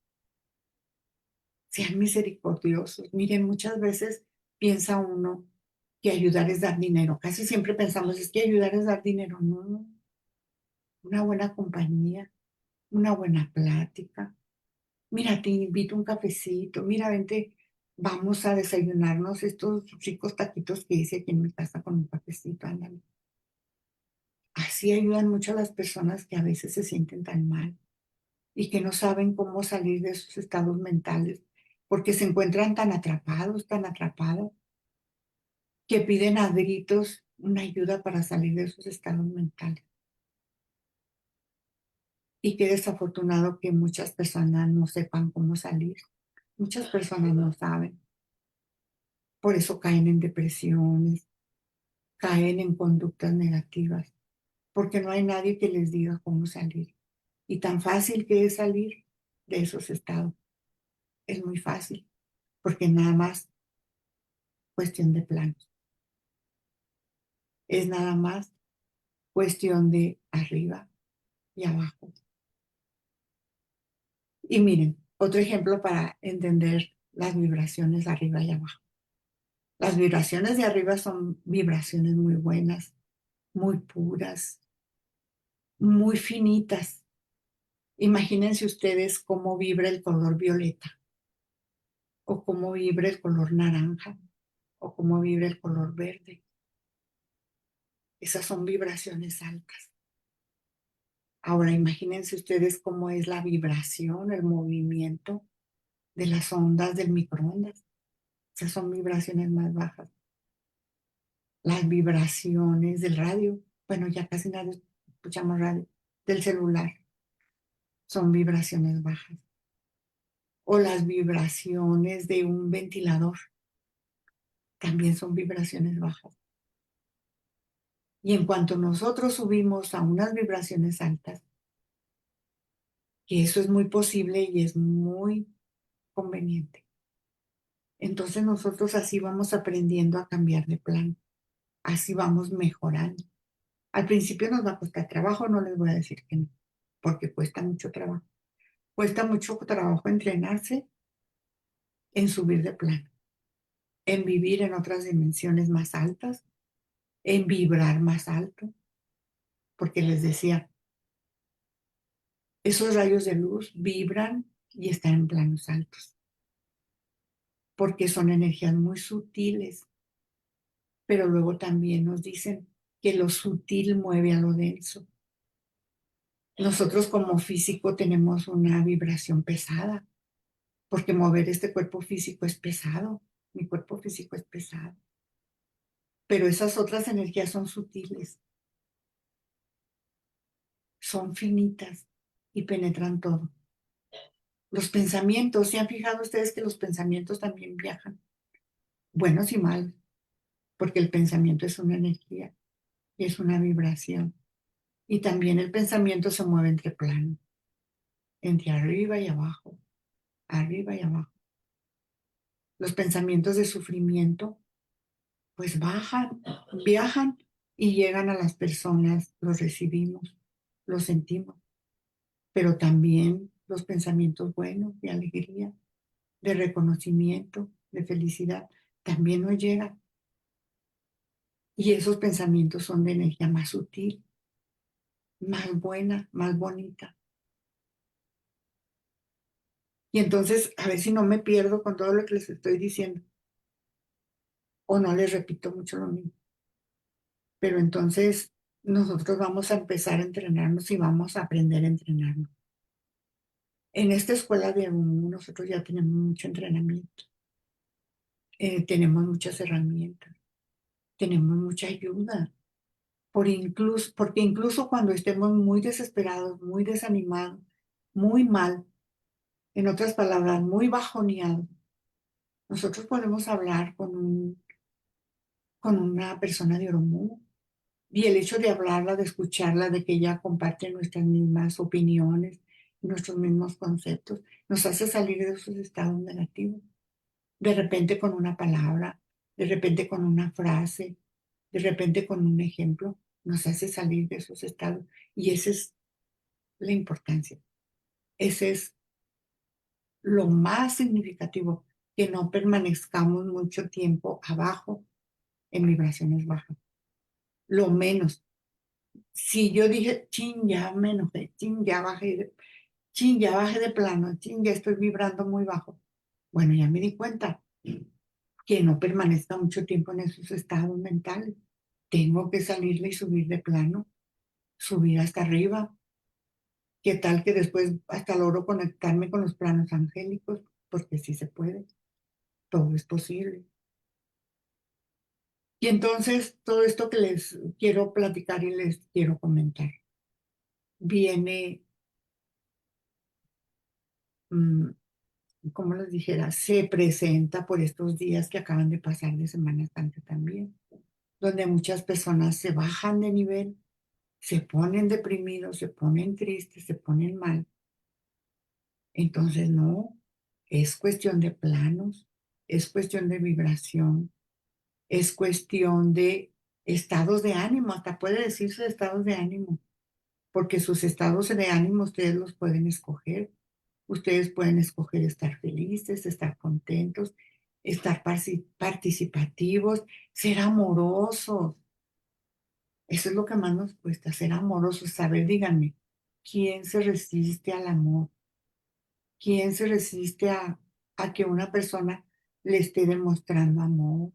sean misericordiosos. Miren, muchas veces piensa uno que ayudar es dar dinero. Casi siempre pensamos, es que ayudar es dar dinero. No, una buena compañía, una buena plática. Mira, te invito a un cafecito. Mira, vente, vamos a desayunarnos estos ricos taquitos que hice aquí en mi casa con un cafecito. Ándale. Así ayudan mucho a las personas que a veces se sienten tan mal y que no saben cómo salir de sus estados mentales porque se encuentran tan atrapados, que piden a gritos una ayuda para salir de sus estados mentales. Y qué desafortunado que muchas personas no sepan cómo salir. Muchas personas no saben. Por eso caen en depresiones, caen en conductas negativas, porque no hay nadie que les diga cómo salir. Y tan fácil que es salir de esos estados. Es muy fácil, porque nada más cuestión de planos. Es nada más cuestión de arriba y abajo. Y miren, otro ejemplo para entender las vibraciones arriba y abajo. Las vibraciones de arriba son vibraciones muy buenas, muy puras, muy finitas. Imagínense ustedes cómo vibra el color violeta, o cómo vibra el color naranja, o cómo vibra el color verde. Esas son vibraciones altas. Ahora imagínense ustedes cómo es la vibración, el movimiento de las ondas del microondas. Esas son vibraciones más bajas. Las vibraciones del radio, bueno, ya casi nadie escuchamos radio, del celular, son vibraciones bajas. O las vibraciones de un ventilador, también son vibraciones bajas. Y en cuanto nosotros subimos a unas vibraciones altas, que eso es muy posible y es muy conveniente, entonces nosotros así vamos aprendiendo a cambiar de plan, así vamos mejorando. Al principio nos va a costar trabajo, no les voy a decir que no, porque cuesta mucho trabajo. Cuesta mucho trabajo entrenarse en subir de plano, en vivir en otras dimensiones más altas, en vibrar más alto, porque les decía, esos rayos de luz vibran y están en planos altos, porque son energías muy sutiles, pero luego también nos dicen que lo sutil mueve a lo denso. Nosotros como físico tenemos una vibración pesada, porque mover este cuerpo físico es pesado, mi cuerpo físico es pesado, pero esas otras energías son sutiles, son finitas y penetran todo. Los pensamientos, ¿se han fijado ustedes que los pensamientos también viajan? Buenos y malos, porque el pensamiento es una energía y es una vibración. Y también el pensamiento se mueve entre planos, entre arriba y abajo. Los pensamientos de sufrimiento, pues bajan, viajan y llegan a las personas, los recibimos, los sentimos, pero también los pensamientos buenos de alegría, de reconocimiento, de felicidad, también nos llegan. Y esos pensamientos son de energía más sutil, más buena, más bonita. Y entonces, a ver si no me pierdo con todo lo que les estoy diciendo, o no les repito mucho lo mismo. Pero entonces nosotros vamos a empezar a entrenarnos y vamos a aprender a entrenarnos. En esta escuela de nosotros ya tenemos mucho entrenamiento, tenemos muchas herramientas, tenemos mucha ayuda, porque incluso cuando estemos muy desesperados, muy desanimados, muy mal, en otras palabras, muy bajoneados, nosotros podemos hablar con una persona de Oromú. Y el hecho de hablarla, de escucharla, de que ella comparte nuestras mismas opiniones, nuestros mismos conceptos, nos hace salir de esos estados negativos. De repente con una palabra, de repente con una frase, de repente con un ejemplo, nos hace salir de esos estados. Y esa es la importancia. Ese es lo más significativo, que no permanezcamos mucho tiempo abajo en vibraciones bajas. Lo menos. Si yo dije, chin, ya me enojé, chin, ya bajé de plano, chin, ya estoy vibrando muy bajo. Bueno, ya me di cuenta que no permanezca mucho tiempo en esos estados mentales. Tengo que salirle y subir de plano, subir hasta arriba. ¿Qué tal que después hasta logro conectarme con los planos angélicos? Porque sí se puede, todo es posible. Y entonces todo esto que les quiero platicar y les quiero comentar viene, mm, como les dijera, se presenta por estos días que acaban de pasar de Semana Santa también, donde muchas personas se bajan de nivel, se ponen deprimidos, se ponen tristes, se ponen mal. Entonces, no, es cuestión de planos, es cuestión de vibración, es cuestión de estados de ánimo, hasta puede decirse estados de ánimo, porque sus estados de ánimo ustedes los pueden escoger. Ustedes pueden escoger estar felices, estar contentos, estar participativos, ser amorosos. Eso es lo que más nos cuesta, ser amorosos, saber, díganme, ¿quién se resiste al amor? ¿Quién se resiste a que una persona le esté demostrando amor,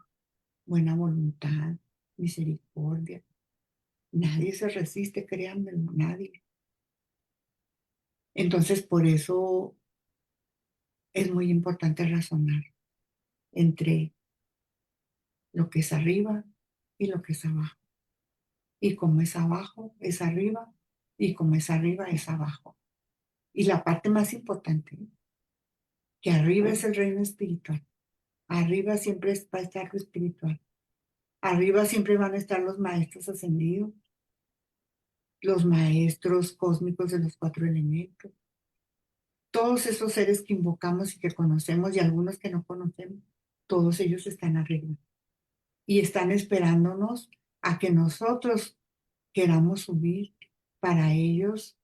buena voluntad, misericordia? Nadie se resiste, créanmelo, nadie. Entonces, por eso es muy importante razonar entre lo que es arriba y lo que es abajo. Y como es abajo, es arriba, y como es arriba, es abajo. Y la parte más importante, que arriba es el reino espiritual. Arriba siempre va a estar lo espiritual. Arriba siempre van a estar los maestros ascendidos, los maestros cósmicos de los cuatro elementos, todos esos seres que invocamos y que conocemos y algunos que no conocemos, todos ellos están arriba y están esperándonos a que nosotros queramos subir para ellos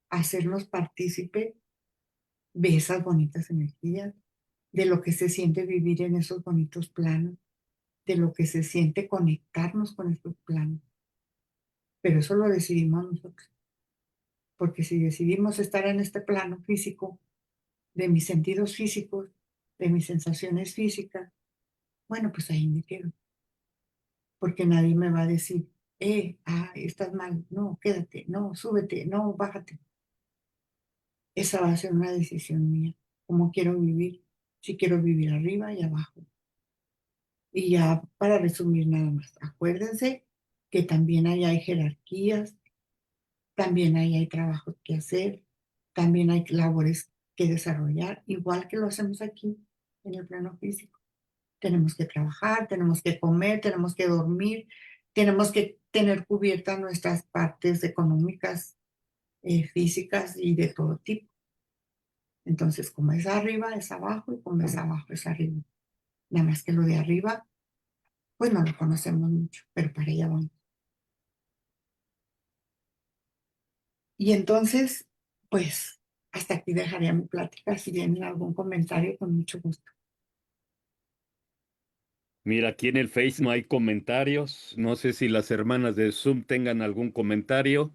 hacernos partícipe de esas bonitas energías, de lo que se siente vivir en esos bonitos planos, de lo que se siente conectarnos con estos planos. Pero eso lo decidimos nosotros, porque si decidimos estar en este plano físico, de mis sentidos físicos, de mis sensaciones físicas, bueno, pues ahí me quedo, porque nadie me va a decir, estás mal, no, quédate, no, súbete, no, bájate. Esa va a ser una decisión mía, cómo quiero vivir, si quiero vivir arriba y abajo. Y ya para resumir nada más, acuérdense que también ahí hay jerarquías, también ahí hay trabajos que hacer, también hay labores que desarrollar, igual que lo hacemos aquí en el plano físico. Tenemos que trabajar, tenemos que comer, tenemos que dormir, tenemos que tener cubiertas nuestras partes económicas, físicas y de todo tipo. Entonces, como es arriba, es abajo, y como es abajo, es arriba. Nada más que lo de arriba, pues no lo conocemos mucho, pero para allá vamos. Y entonces, pues, hasta aquí dejaría mi plática. Si tienen algún comentario, con mucho gusto. Mira, aquí en el Face no hay comentarios. No sé si las hermanas de Zoom tengan algún comentario.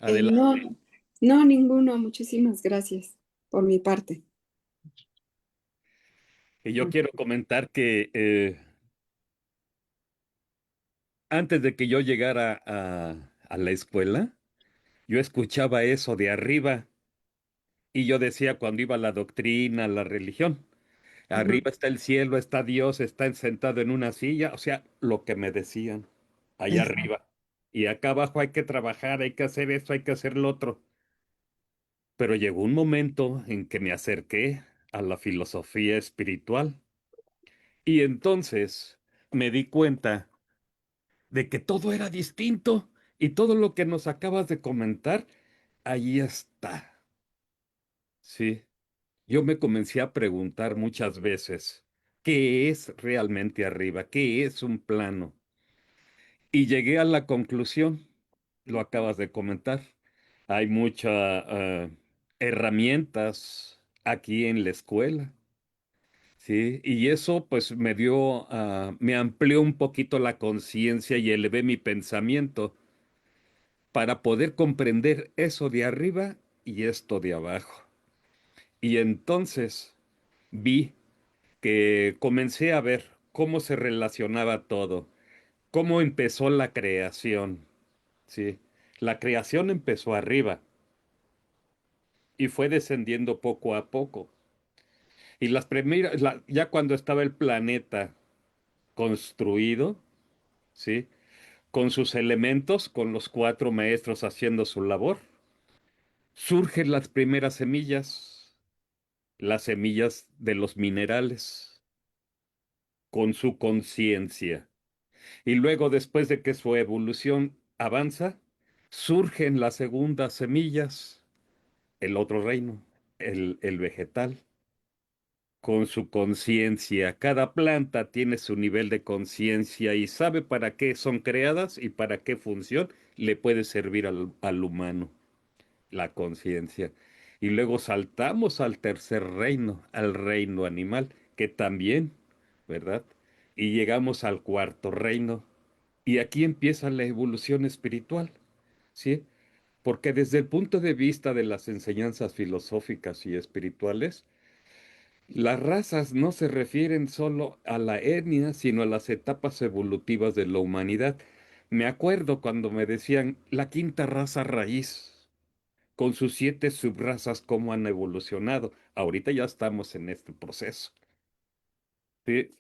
No, Adelante. no, ninguno. Muchísimas gracias por mi parte. Y yo quiero comentar que antes de que yo llegara a la escuela, yo escuchaba eso de arriba y yo decía cuando iba la doctrina, la religión, Ujú. arriba está el cielo, está Dios, está sentado en una silla, o sea, lo que me decían, allá Exacto. arriba. Y acá abajo hay que trabajar, hay que hacer esto, hay que hacer lo otro. Pero llegó un momento en que me acerqué a la filosofía espiritual y entonces me di cuenta de que todo era distinto y todo lo que nos acabas de comentar, ahí está. Sí, yo me comencé a preguntar muchas veces, ¿qué es realmente arriba? ¿Qué es un plano? Y llegué a la conclusión, lo acabas de comentar, hay muchas herramientas aquí en la escuela. Sí, y eso pues me dio, me amplió un poquito la conciencia y elevé mi pensamiento para poder comprender eso de arriba y esto de abajo. Y entonces vi que comencé a ver cómo se relacionaba todo, cómo empezó la creación. Sí, la creación empezó arriba y fue descendiendo poco a poco. Y las primeras, ya cuando estaba el planeta construido, ¿sí? Con sus elementos, con los cuatro maestros haciendo su labor, surgen las primeras semillas, las semillas de los minerales, con su conciencia. Y luego, después de que su evolución avanza, surgen las segundas semillas, el otro reino, el vegetal, con su conciencia. Cada planta tiene su nivel de conciencia y sabe para qué son creadas y para qué función le puede servir al humano, la conciencia. Y luego saltamos al tercer reino, al reino animal, que también, ¿verdad? Y llegamos al cuarto reino. Y aquí empieza la evolución espiritual, ¿sí? Porque desde el punto de vista de las enseñanzas filosóficas y espirituales, las razas no se refieren solo a la etnia, sino a las etapas evolutivas de la humanidad. Me acuerdo cuando me decían la quinta raza raíz. con sus 7 subrazas, cómo han evolucionado. Ahorita ya estamos en este proceso. ¿Sí?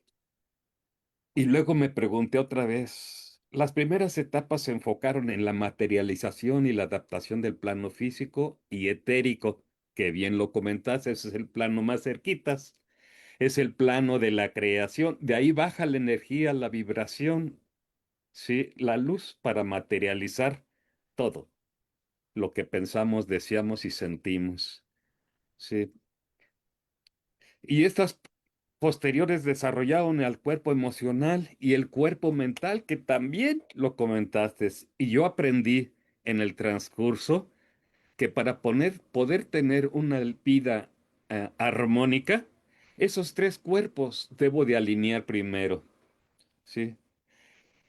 Y luego me pregunté otra vez, las primeras etapas se enfocaron en la materialización y la adaptación del plano físico y etérico, que bien lo comentaste, ese es el plano más cerquitas, es el plano de la creación, de ahí baja la energía, la vibración, ¿sí? La luz para materializar todo lo que pensamos, deseamos y sentimos, ¿sí? Y estas posteriores desarrollaron al cuerpo emocional y el cuerpo mental, que también lo comentaste. Y yo aprendí en el transcurso que para poder tener una vida armónica, esos 3 cuerpos debo de alinear primero, ¿sí?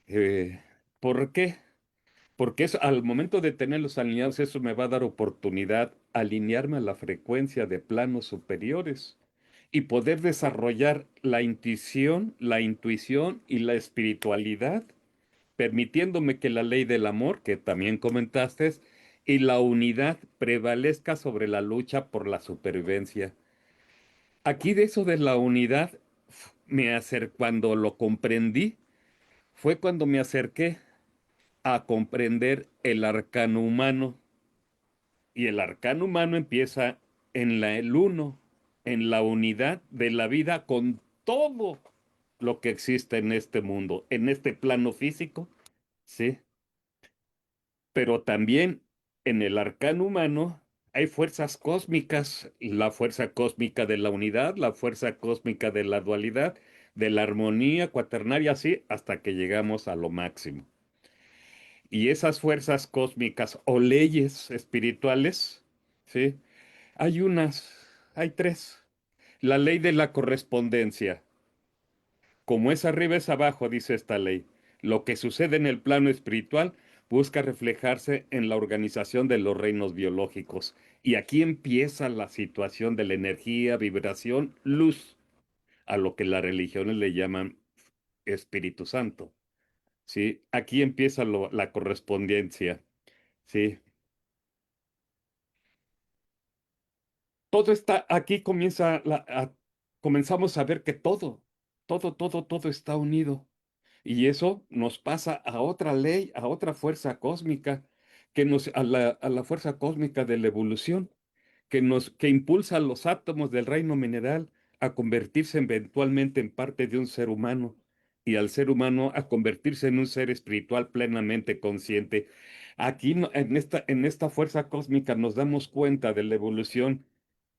Eh, ¿Por qué? Porque al momento de tenerlos alineados, eso me va a dar oportunidad alinearme a la frecuencia de planos superiores y poder desarrollar la intuición y la espiritualidad, permitiéndome que la ley del amor, que también comentaste, y la unidad prevalezca sobre la lucha por la supervivencia. Aquí de eso de la unidad, cuando lo comprendí, fue cuando me acerqué a comprender el arcano humano. Y el arcano humano empieza el uno, en la unidad de la vida con todo lo que existe en este mundo, en este plano físico, ¿sí? Pero también en el arcano humano hay fuerzas cósmicas, la fuerza cósmica de la unidad, la fuerza cósmica de la dualidad, de la armonía cuaternaria, así hasta que llegamos a lo máximo. Y esas fuerzas cósmicas o leyes espirituales, ¿sí? Hay hay 3. La ley de la correspondencia. Como es arriba es abajo, dice esta ley. Lo que sucede en el plano espiritual busca reflejarse en la organización de los reinos biológicos. Y aquí empieza la situación de la energía, vibración, luz, a lo que las religiones le llaman Espíritu Santo. ¿Sí? Aquí empieza la correspondencia. ¿Sí? Todo está, aquí comenzamos a ver que todo está unido. Y eso nos pasa a otra ley, a otra fuerza cósmica, a la fuerza cósmica de la evolución, que impulsa a los átomos del reino mineral a convertirse eventualmente en parte de un ser humano, y al ser humano a convertirse en un ser espiritual plenamente consciente. Aquí en esta fuerza cósmica nos damos cuenta de la evolución,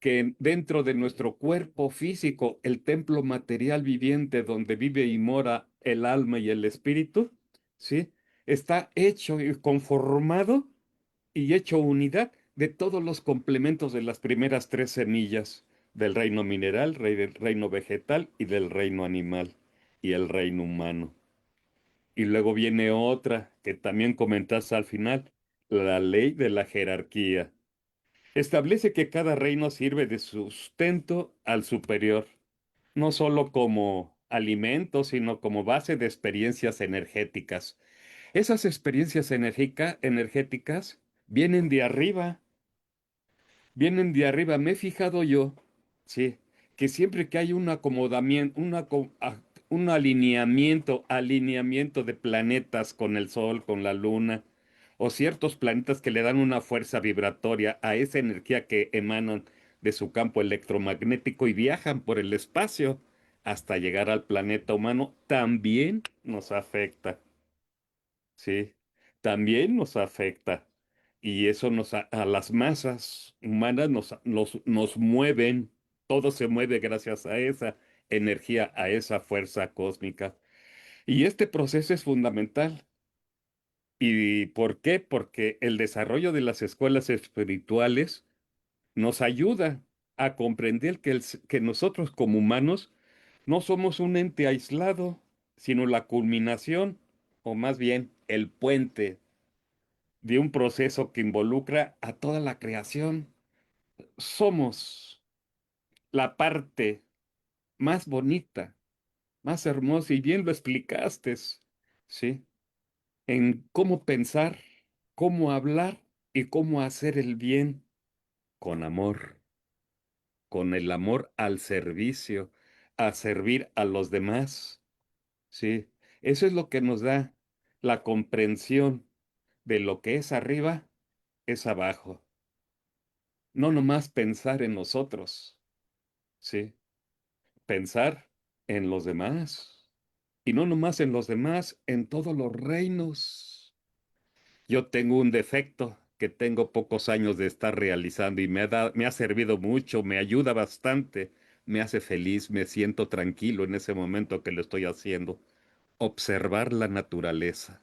que dentro de nuestro cuerpo físico, el templo material viviente donde vive y mora el alma y el espíritu, ¿sí? Está hecho y conformado y hecho unidad de todos los complementos de las primeras 3 semillas del reino mineral, del reino vegetal y del reino animal y el reino humano. Y luego viene otra que también comentaste al final, la ley de la jerarquía. Establece que cada reino sirve de sustento al superior, no solo como alimento, sino como base de experiencias energéticas. Esas experiencias energéticas vienen de arriba. Me he fijado yo, sí, que siempre que hay un acomodamiento, un alineamiento de planetas con el Sol, con la Luna, o ciertos planetas que le dan una fuerza vibratoria a esa energía que emanan de su campo electromagnético y viajan por el espacio hasta llegar al planeta humano, también nos afecta. Sí, también nos afecta. Y eso a las masas humanas nos mueven. Todo se mueve gracias a esa energía, a esa fuerza cósmica. Y este proceso es fundamental. ¿Y por qué? Porque el desarrollo de las escuelas espirituales nos ayuda a comprender que nosotros como humanos no somos un ente aislado, sino la culminación, o más bien el puente de un proceso que involucra a toda la creación. Somos la parte más bonita, más hermosa, y bien lo explicaste, ¿sí? En cómo pensar, cómo hablar. y cómo hacer el bien con amor, con el amor al servicio, a servir a los demás. Sí, eso es lo que nos da la comprensión de lo que es arriba, es abajo. No nomás pensar en nosotros, sí, pensar en los demás. Y no nomás en los demás, en todos los reinos. Yo tengo un defecto que tengo pocos años de estar realizando y me ha servido mucho, me ayuda bastante, me hace feliz, me siento tranquilo en ese momento que lo estoy haciendo. Observar la naturaleza.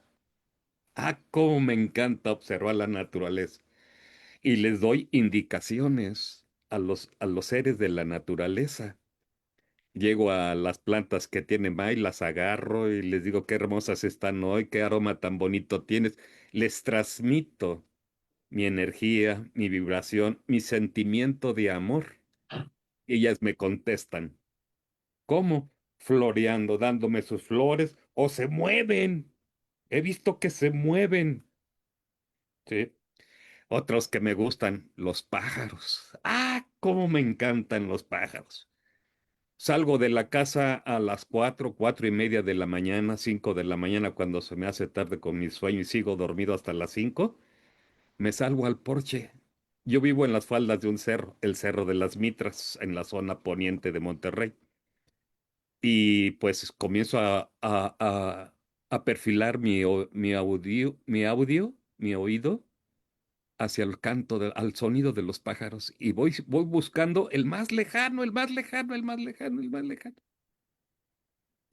Ah, cómo me encanta observar la naturaleza. Y les doy indicaciones a los seres de la naturaleza. Llego a las plantas que tienen ahí, las agarro y les digo qué hermosas están hoy, qué aroma tan bonito tienes. Les transmito mi energía, mi vibración, mi sentimiento de amor. Y ellas me contestan, ¿cómo? Floreando, dándome sus flores o se mueven. He visto que se mueven. ¿Sí? Otros que me gustan, los pájaros. Ah, cómo me encantan los pájaros. Salgo de la casa a las 4:30 de la mañana, 5 de la mañana, cuando se me hace tarde con mi sueño y sigo dormido hasta las 5. Me salgo al porche. Yo vivo en las faldas de un cerro, el Cerro de las Mitras, en la zona poniente de Monterrey. Y pues comienzo a perfilar mi oído hacia el canto, al sonido de los pájaros. Y voy buscando el más lejano, el más lejano, el más lejano, el más lejano.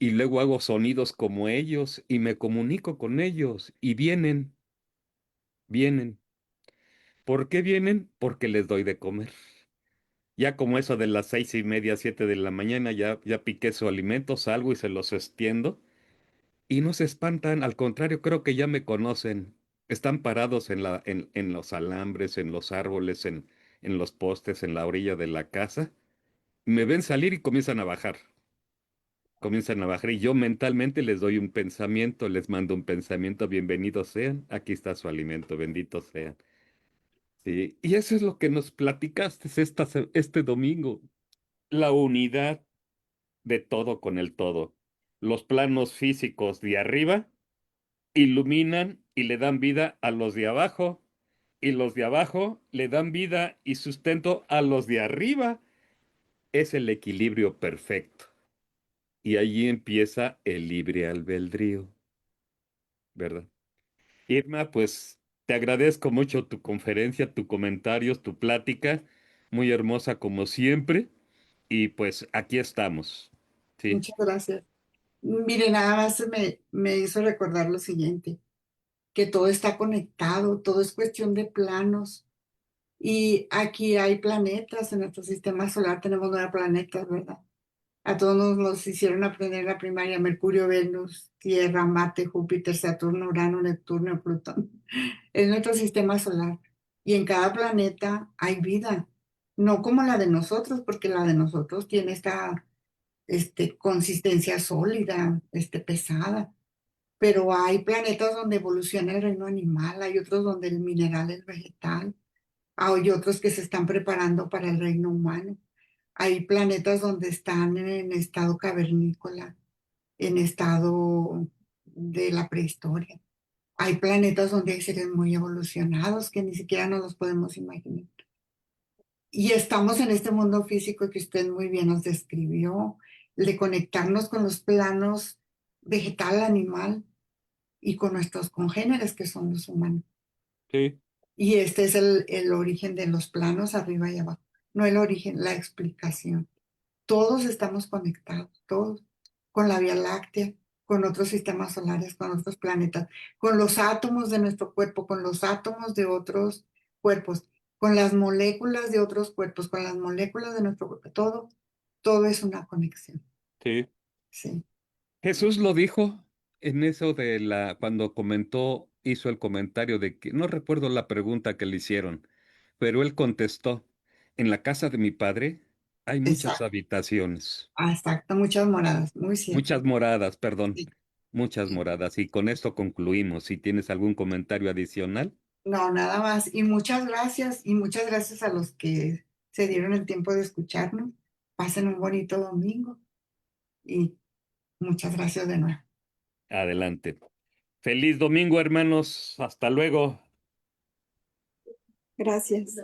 Y luego hago sonidos como ellos y me comunico con ellos. Y vienen. ¿Por qué vienen? Porque les doy de comer. Ya como eso de las 6:30, 7 de la mañana, ya piqué su alimento, salgo y se los extiendo. Y no se espantan, al contrario, creo que ya me conocen. Están parados en los alambres, en los árboles, en los postes, en la orilla de la casa. Me ven salir y comienzan a bajar. Comienzan a bajar y yo mentalmente les doy un pensamiento, les mando un pensamiento, bienvenidos sean, aquí está su alimento, benditos sean. Sí, y eso es lo que nos platicaste este domingo, la unidad de todo con el todo. Los planos físicos de arriba iluminan y le dan vida a los de abajo, y los de abajo le dan vida y sustento a los de arriba. Es el equilibrio perfecto. Y allí empieza el libre albedrío, ¿verdad? Irma, pues te agradezco mucho tu conferencia, tus comentarios, tu plática, muy hermosa como siempre, y pues aquí estamos, ¿sí? Muchas gracias. Mire, nada más me hizo recordar lo siguiente, que todo está conectado, todo es cuestión de planos. Y aquí hay planetas en nuestro sistema solar, tenemos 9 planetas, ¿verdad? A todos nos los hicieron aprender en la primaria: Mercurio, Venus, Tierra, Marte, Júpiter, Saturno, Urano, Neptuno, Plutón. Es nuestro sistema solar. Y en cada planeta hay vida, no como la de nosotros, porque la de nosotros tiene esta consistencia sólida, pesada. Pero hay planetas donde evoluciona el reino animal, hay otros donde el mineral es vegetal, hay otros que se están preparando para el reino humano. Hay planetas donde están en estado cavernícola, en estado de la prehistoria. Hay planetas donde hay seres muy evolucionados que ni siquiera nos los podemos imaginar. Y estamos en este mundo físico que usted muy bien nos describió, de conectarnos con los planos vegetal, animal y con nuestros congéneres que son los humanos. Sí, Y este es el origen de los planos arriba y abajo, no el origen, la explicación. Todos estamos conectados, todos, con la Vía Láctea, con otros sistemas solares, con otros planetas, con los átomos de nuestro cuerpo, con los átomos de otros cuerpos, con las moléculas de otros cuerpos, con las moléculas de nuestro cuerpo. Todo es una conexión. sí. Sí, Jesús lo dijo en eso cuando hizo el comentario de que, no recuerdo la pregunta que le hicieron, pero él contestó, en la casa de mi padre hay muchas exacto, habitaciones, exacto, muchas moradas, muy cierto. muchas moradas, perdón, Sí, muchas sí. moradas, y con esto concluimos. Si tienes algún comentario adicional, No, nada más. Y muchas gracias a los que se dieron el tiempo de escucharnos. Pasen un bonito domingo y muchas gracias de nuevo. Adelante. Feliz domingo, hermanos. Hasta luego. Gracias.